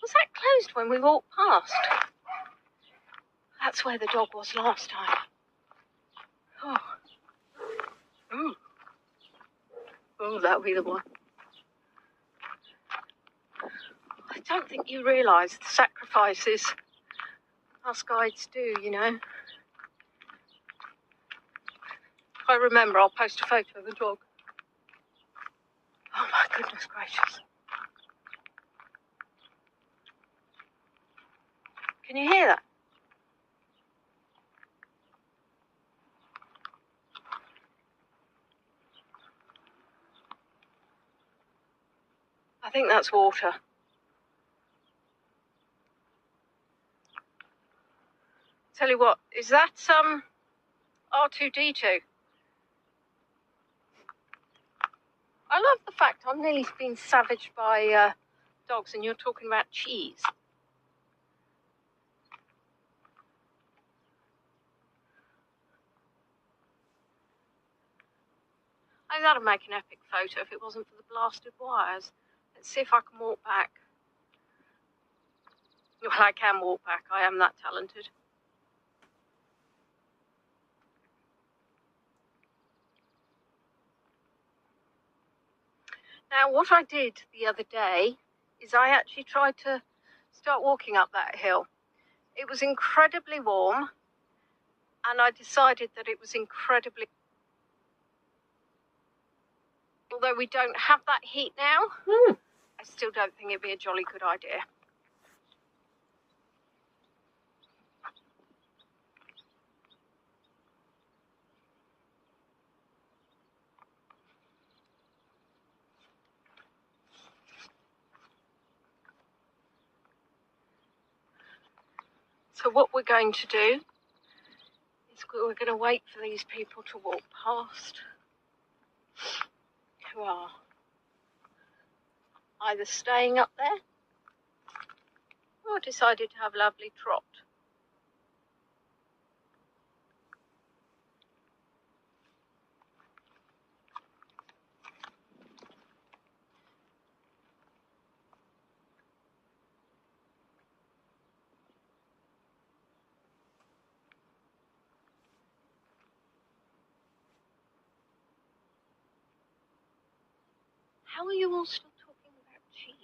Was that closed when we walked past? That's where the dog was last time. Oh. Ooh. Oh, that'll be the one. I don't think you realise the sacrifices us guides do, you know. If I remember, I'll post a photo of the dog. Oh my goodness gracious. Can you hear that? I think that's water. Tell you what, is that R2-D2? I love the fact I'm nearly being savaged by dogs, and you're talking about cheese. I think that'd make an epic photo if it wasn't for the blasted wires. Let's see if I can walk back. Well, I can walk back. I am that talented. Now, what I did the other day is I actually tried to start walking up that hill. It was incredibly warm, and I decided that it was incredibly... Although we don't have that heat now, I still don't think it'd be a jolly good idea. So what we're going to do is we're going to wait for these people to walk past who are either staying up there or decided to have a lovely trot. How are you all still talking about cheese?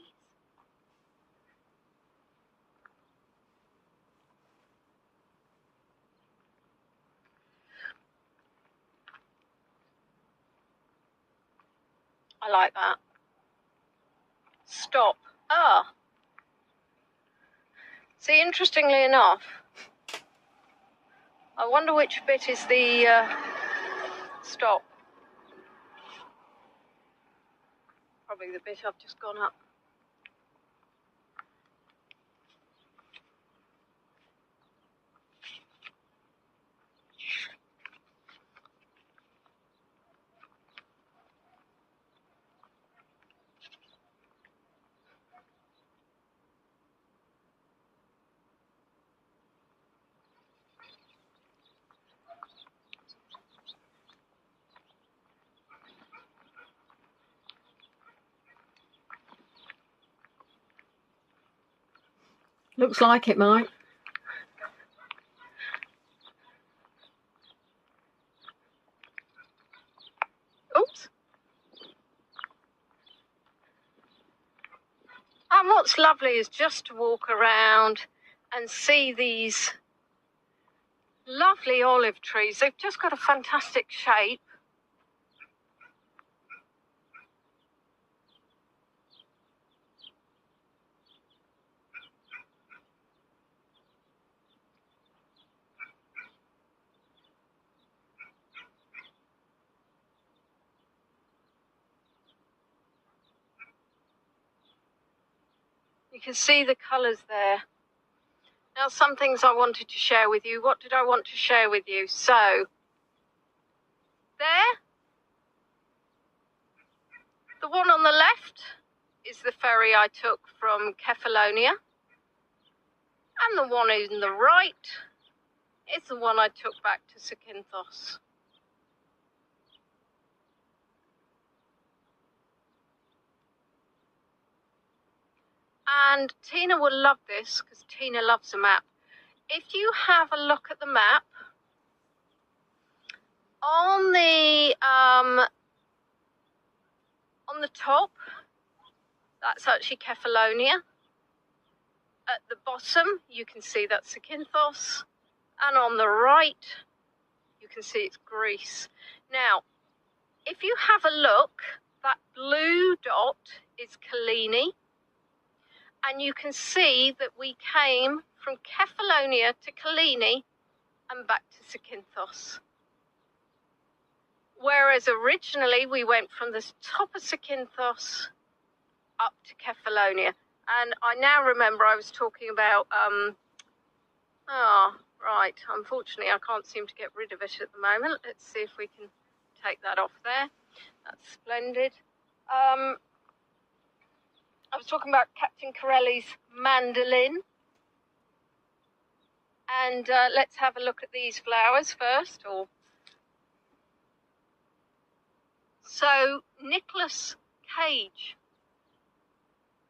I like that. Stop. Ah. See, interestingly enough, I wonder which bit is the stop. Probably the bit I've just gone up. Looks like it might. Oops. And what's lovely is just to walk around and see these lovely olive trees. They've just got a fantastic shape. You can see the colours there. Now, some things I wanted to share with you. What did I want to share with you? So, there, the one on the left is the ferry I took from Kefalonia. And the one on the right is the one I took back to Zakynthos. And Tina will love this because Tina loves a map. If you have a look at the map, on the top, that's actually Kefalonia. At the bottom, you can see that's Zakynthos. And on the right, you can see it's Greece. Now, if you have a look, that blue dot is Kyllini. And you can see that we came from Kefalonia to Kyllini and back to Zakynthos. Whereas originally we went from the top of Zakynthos up to Kefalonia. And I now remember I was talking about, right, unfortunately I can't seem to get rid of it at the moment. Let's see if we can take that off there. That's splendid. I was talking about Captain Corelli's mandolin. And let's have a look at these flowers first. So, Nicholas Cage.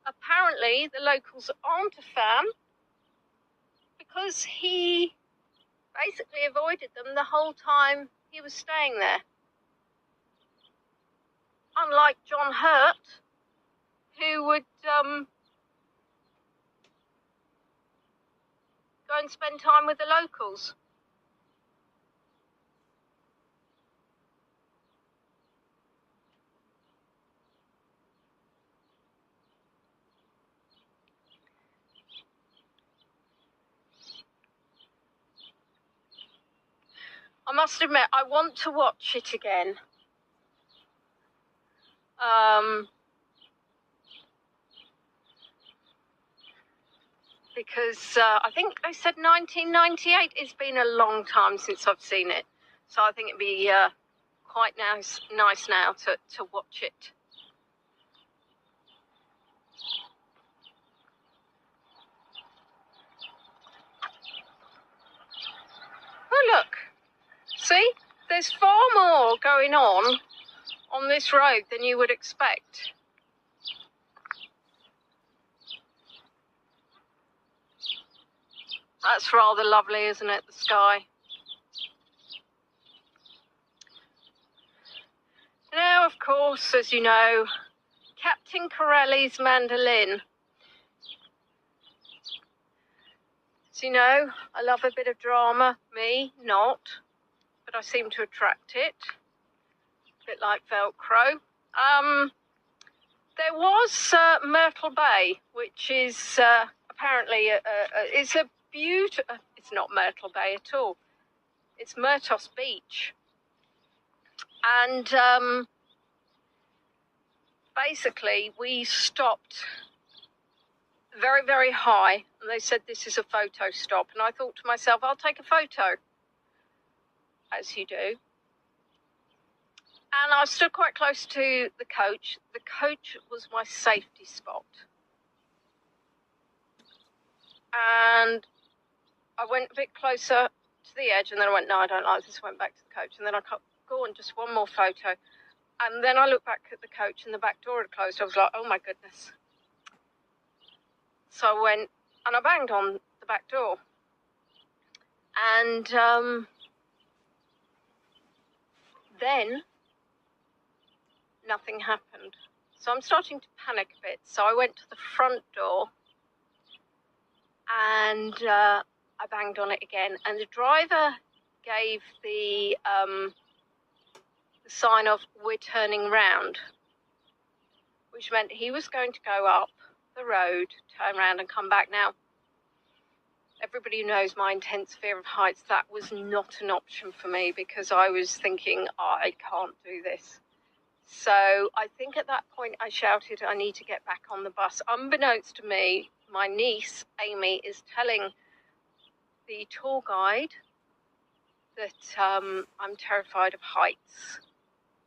Apparently, the locals aren't a fan because he basically avoided them the whole time he was staying there. Unlike John Hurt, and spend time with the locals. I must admit, I want to watch it again. Because I think they said 1998. It's been a long time since I've seen it. So I think it'd be quite nice now to watch it. Oh, look. See? There's far more going on this road than you would expect. That's rather lovely, isn't it, the sky? Now, of course, as you know, Captain Corelli's mandolin. As you know, I love a bit of drama. Me, not. But I seem to attract it. A bit like Velcro. There was Myrtle Bay, which is apparently it's a beautiful. It's not Myrtle Bay at all. It's Myrtos Beach, and basically we stopped very, very high, and they said this is a photo stop, and I thought to myself, I'll take a photo, as you do. And I stood quite close to the coach. The coach was my safety spot. And I went a bit closer to the edge, and then I went, no, I don't like this. I went back to the coach, and then I got, go on, just one more photo. And then I looked back at the coach, and the back door had closed. I was like, oh my goodness. So I went, and I banged on the back door. And then nothing happened. So I'm starting to panic a bit. So I went to the front door, and I banged on it again. And the driver gave the sign of, we're turning round, which meant he was going to go up the road, turn around and come back. Now, everybody who knows my intense fear of heights, that was not an option for me, because I was thinking, I can't do this. So I think at that point I shouted, I need to get back on the bus. Unbeknownst to me, my niece, Amy, is telling the tour guide that I'm terrified of heights.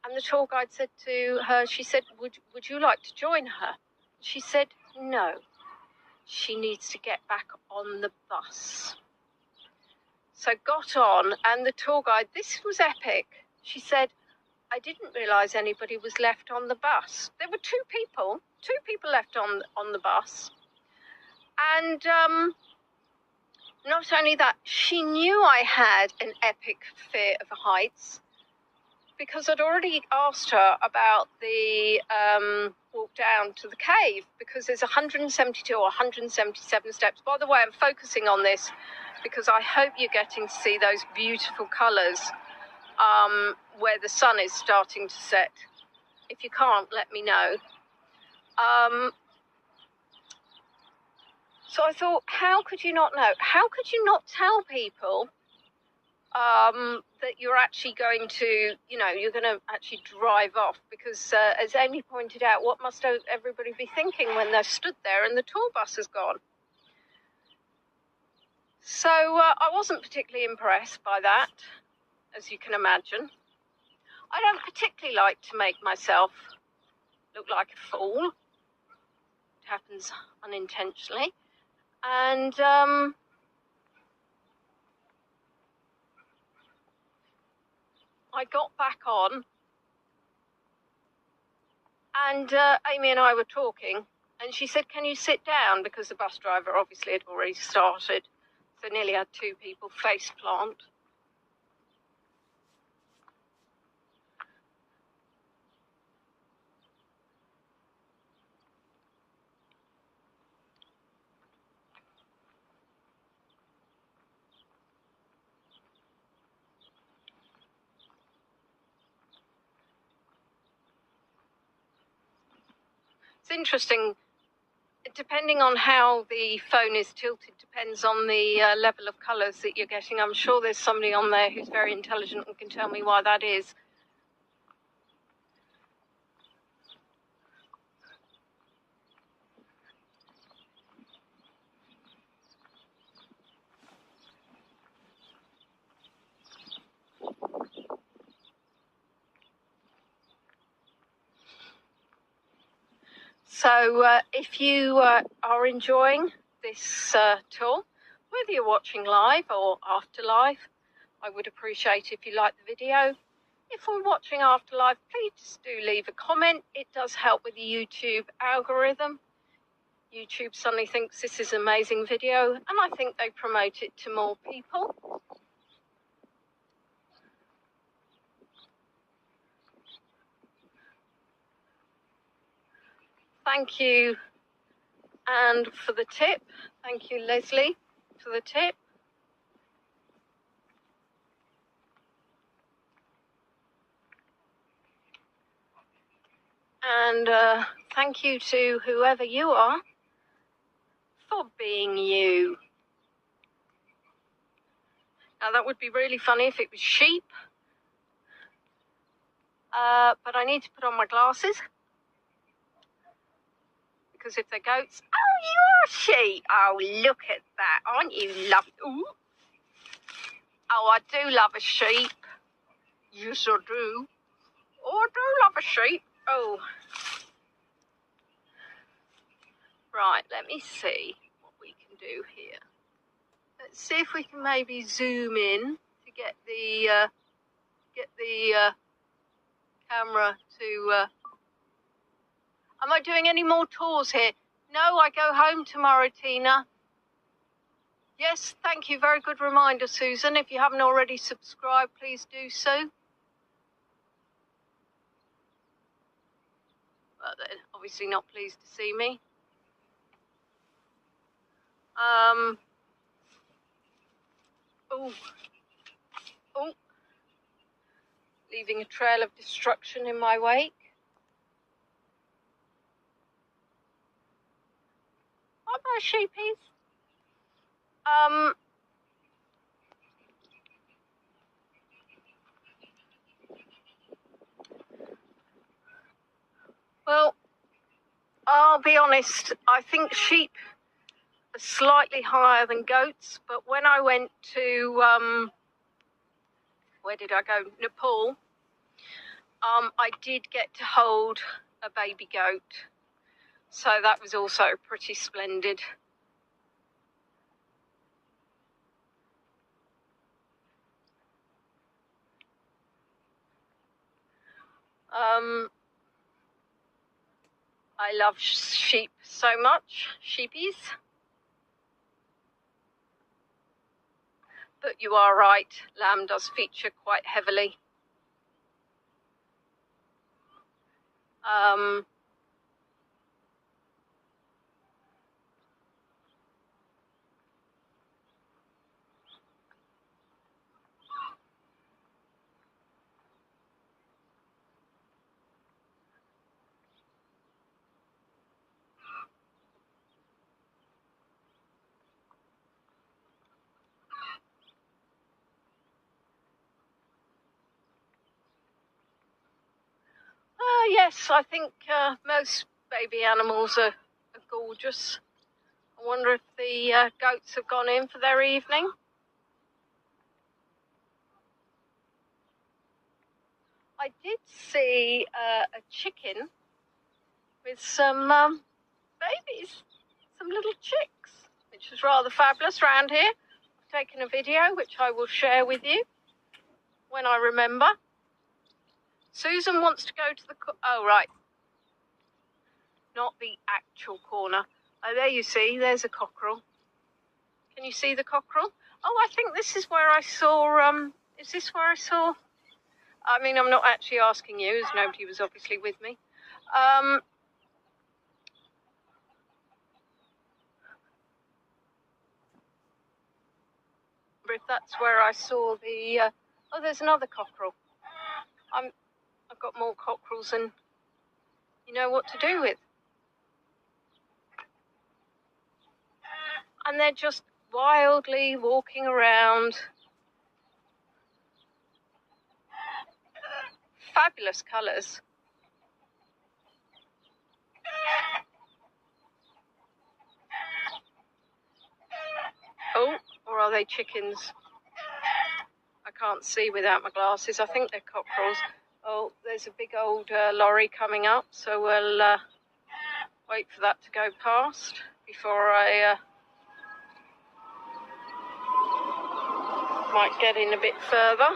And the tour guide said to her, she said, would you like to join her? She said, no. She needs to get back on the bus. So got on, and the tour guide, this was epic. She said, I didn't realise anybody was left on the bus. There were two people left on the bus. And not only that, she knew I had an epic fear of heights, because I'd already asked her about the walk down to the cave, because there's 172 or 177 steps. By the way, I'm focusing on this because I hope you're getting to see those beautiful colours where the sun is starting to set. If you can't, let me know. So I thought, how could you not know? How could you not tell people that you're actually going to, you're going to actually drive off? Because as Amy pointed out, what must everybody be thinking when they're stood there and the tour bus has gone? So I wasn't particularly impressed by that, as you can imagine. I don't particularly like to make myself look like a fool. It happens unintentionally. And I got back on, and Amy and I were talking, and she said, can you sit down? Because the bus driver obviously had already started, so nearly had two people face plant. It's interesting. Depending on how the phone is tilted, depends on the level of colours that you're getting. I'm sure there's somebody on there who's very intelligent and can tell me why that is. So if you are enjoying this tour, whether you're watching live or after live, I would appreciate if you like the video. If we're watching after live, please do leave a comment. It does help with the YouTube algorithm. YouTube suddenly thinks this is an amazing video, and I think they promote it to more people. Thank you, and for the tip. Thank you, Leslie, for the tip. And thank you to whoever you are for being you. Now that would be really funny if it was sheep. But I need to put on my glasses. Because if they're goats... Oh, you're a sheep. Oh, look at that. Aren't you lovely? Ooh. Oh, I do love a sheep. Yes, I do. Oh, I do love a sheep. Oh. Right, let me see what we can do here. Let's see if we can maybe zoom in to get the camera to... Am I doing any more tours here? No, I go home tomorrow, Tina. Yes, thank you. Very good reminder, Susan. If you haven't already subscribed, please do so. Well, they're obviously not pleased to see me. Oh. Leaving a trail of destruction in my wake. What about sheepies? Well, I'll be honest, I think sheep are slightly higher than goats, but when I went to, where did I go? Nepal, I did get to hold a baby goat, so that was also pretty splendid. I love sheep so much, sheepies. But you are right, lamb does feature quite heavily. Yes, I think most baby animals are gorgeous. I wonder if the goats have gone in for their evening. I did see a chicken with some babies, some little chicks, which was rather fabulous around here. I've taken a video which I will share with you when I remember. Susan wants to go to the... Oh, right. Not the actual corner. Oh, there you see. There's a cockerel. Can you see the cockerel? Oh, I think this is where I saw... is this where I saw... I mean, I'm not actually asking you, as nobody was obviously with me. If that's where I saw the... oh, there's another cockerel. I've got more cockerels than you know what to do with. and they're just wildly walking around. Fabulous colours. Oh, or are they chickens? I can't see without my glasses. I think they're cockerels. Oh, there's a big old lorry coming up, so we'll wait for that to go past before I might get in a bit further.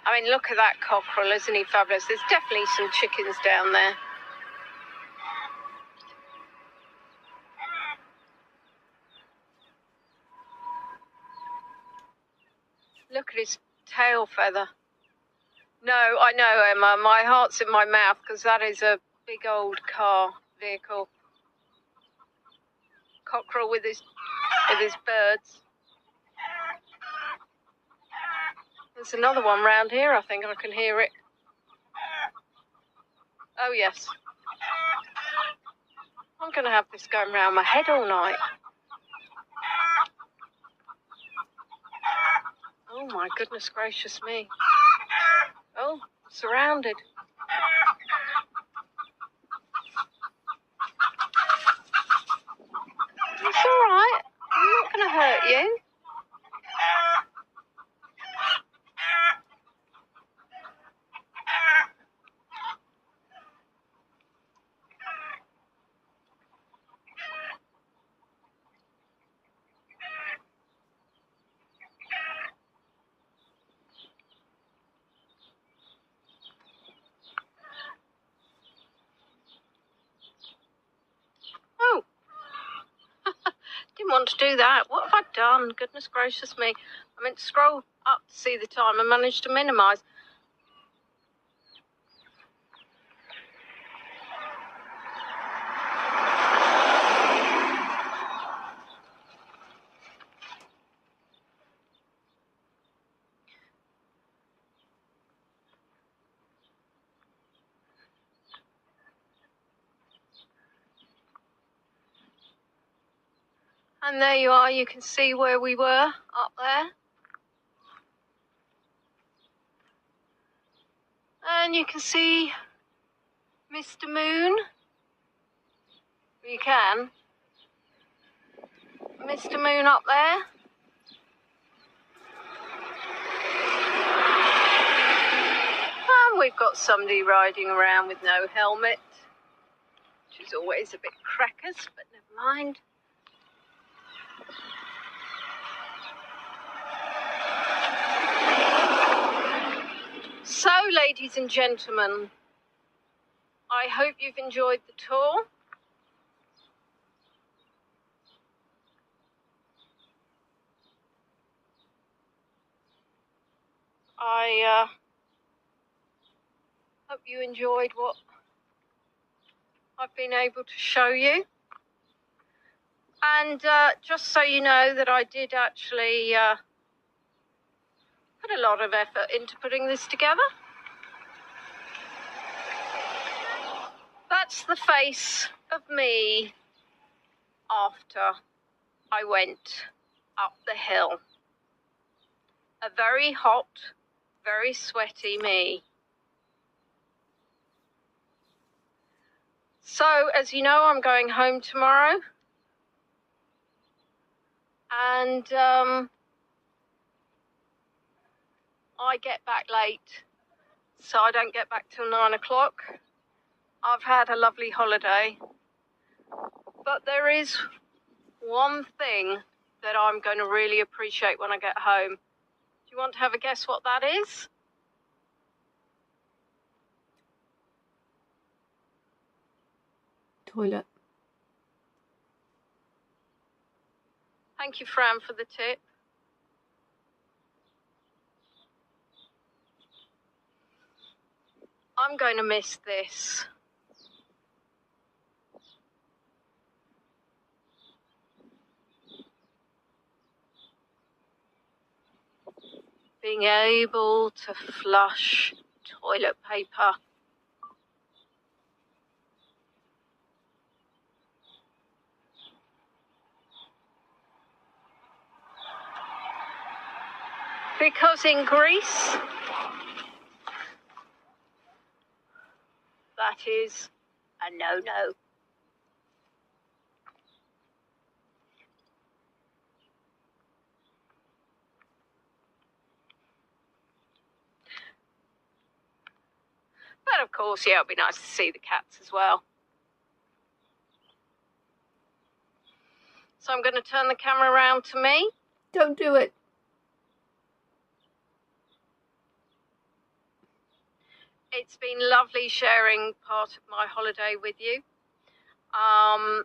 I mean, look at that cockerel, isn't he fabulous? There's definitely some chickens down there. Look at his tail feather. No, I know, Emma, my heart's in my mouth because that is a big old car vehicle. Cockerel with his birds. There's another one round here, I think I can hear it. Oh, yes. I'm going to have this going round my head all night. Oh, my goodness gracious me. Oh, surrounded. It's all right. I'm not going to hurt you. Oh, didn't want to do that. What have I done? Goodness gracious me. I meant to scroll up to see the time and managed to minimise. And there you are, you can see where we were up there. And you can see Mr. Moon. You can. Mr. Moon up there. And we've got somebody riding around with no helmet, which is always a bit crackers, but never mind. So, ladies and gentlemen, I hope you've enjoyed the tour. I hope you enjoyed what I've been able to show you. And just so you know that I did actually put a lot of effort into putting this together. That's the face of me after I went up the hill. A very hot, very sweaty me. So, as you know, I'm going home tomorrow. And I get back late, so I don't get back till 9 o'clock. I've had a lovely holiday, but there is one thing that I'm going to really appreciate when I get home. Do you want to have a guess what that is? Toilet. Thank you, Fran, for the tip. I'm going to miss this. Being able to flush toilet paper. Because in Greece, that is a no-no. But of course, yeah, it'd be nice to see the cats as well. So I'm going to turn the camera around to me. Don't do it. It's been lovely sharing part of my holiday with you. I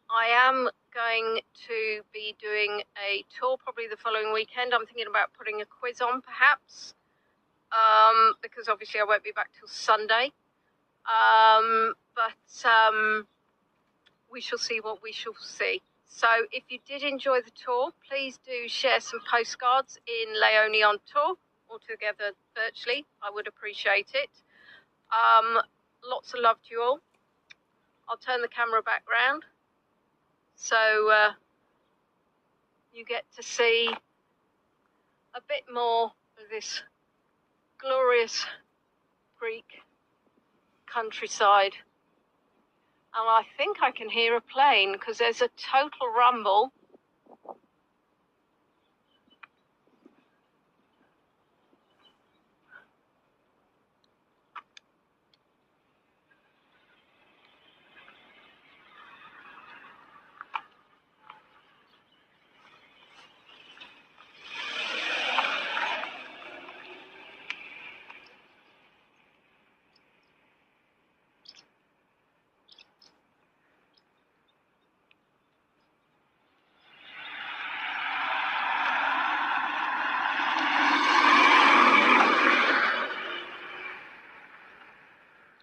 am going to be doing a tour probably the following weekend. I'm thinking about putting a quiz on perhaps, because obviously I won't be back till Sunday. We shall see what we shall see. So if you did enjoy the tour, please do share some postcards in Leonie on tour or together virtually. I would appreciate it. Lots of love to you all. I'll turn the camera back round so you get to see a bit more of this glorious Greek countryside. And I think I can hear a plane because there's a total rumble.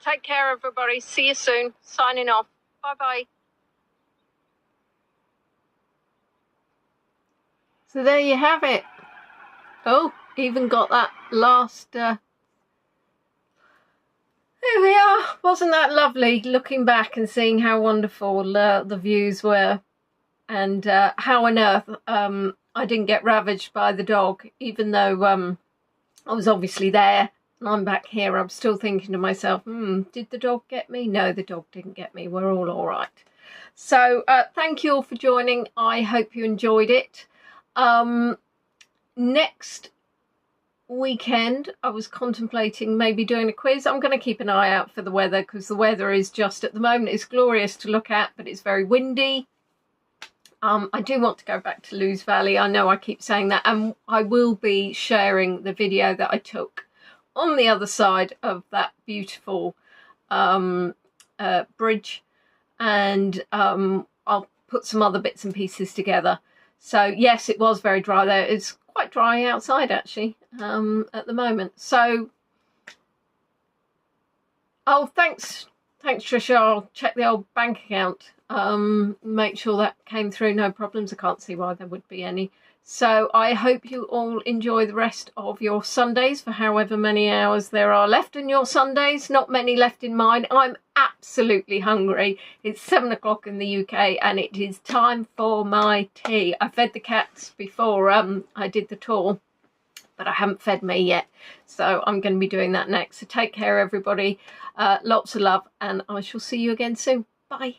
Take care, everybody. See you soon. Signing off. Bye-bye. So there you have it. Oh, even got that last... There we are. Wasn't that lovely? Looking back and seeing how wonderful the views were. And how on earth I didn't get ravaged by the dog. Even though I was obviously there. I'm back here, I'm still thinking to myself, did the dog get me? No, the dog didn't get me. We're all right. So thank you all for joining. I hope you enjoyed it. Next weekend, I was contemplating maybe doing a quiz. I'm going to keep an eye out for the weather because the weather is just at the moment, it's glorious to look at, but it's very windy. I do want to go back to Lewes Valley. I know I keep saying that, and I will be sharing the video that I took on the other side of that beautiful bridge, and I'll put some other bits and pieces together. So yes, it was very dry there. It's quite dry outside actually at the moment. So oh, thanks Trisha. I'll check the old bank account, make sure that came through, no problems. I can't see why there would be any. So I hope you all enjoy the rest of your Sundays for however many hours there are left in your Sundays. Not many left in mine. I'm absolutely hungry. It's 7 o'clock in the UK and it is time for my tea. I fed the cats before I did the tour, but I haven't fed me yet. So I'm going to be doing that next. So take care, everybody. Lots of love, and I shall see you again soon. Bye.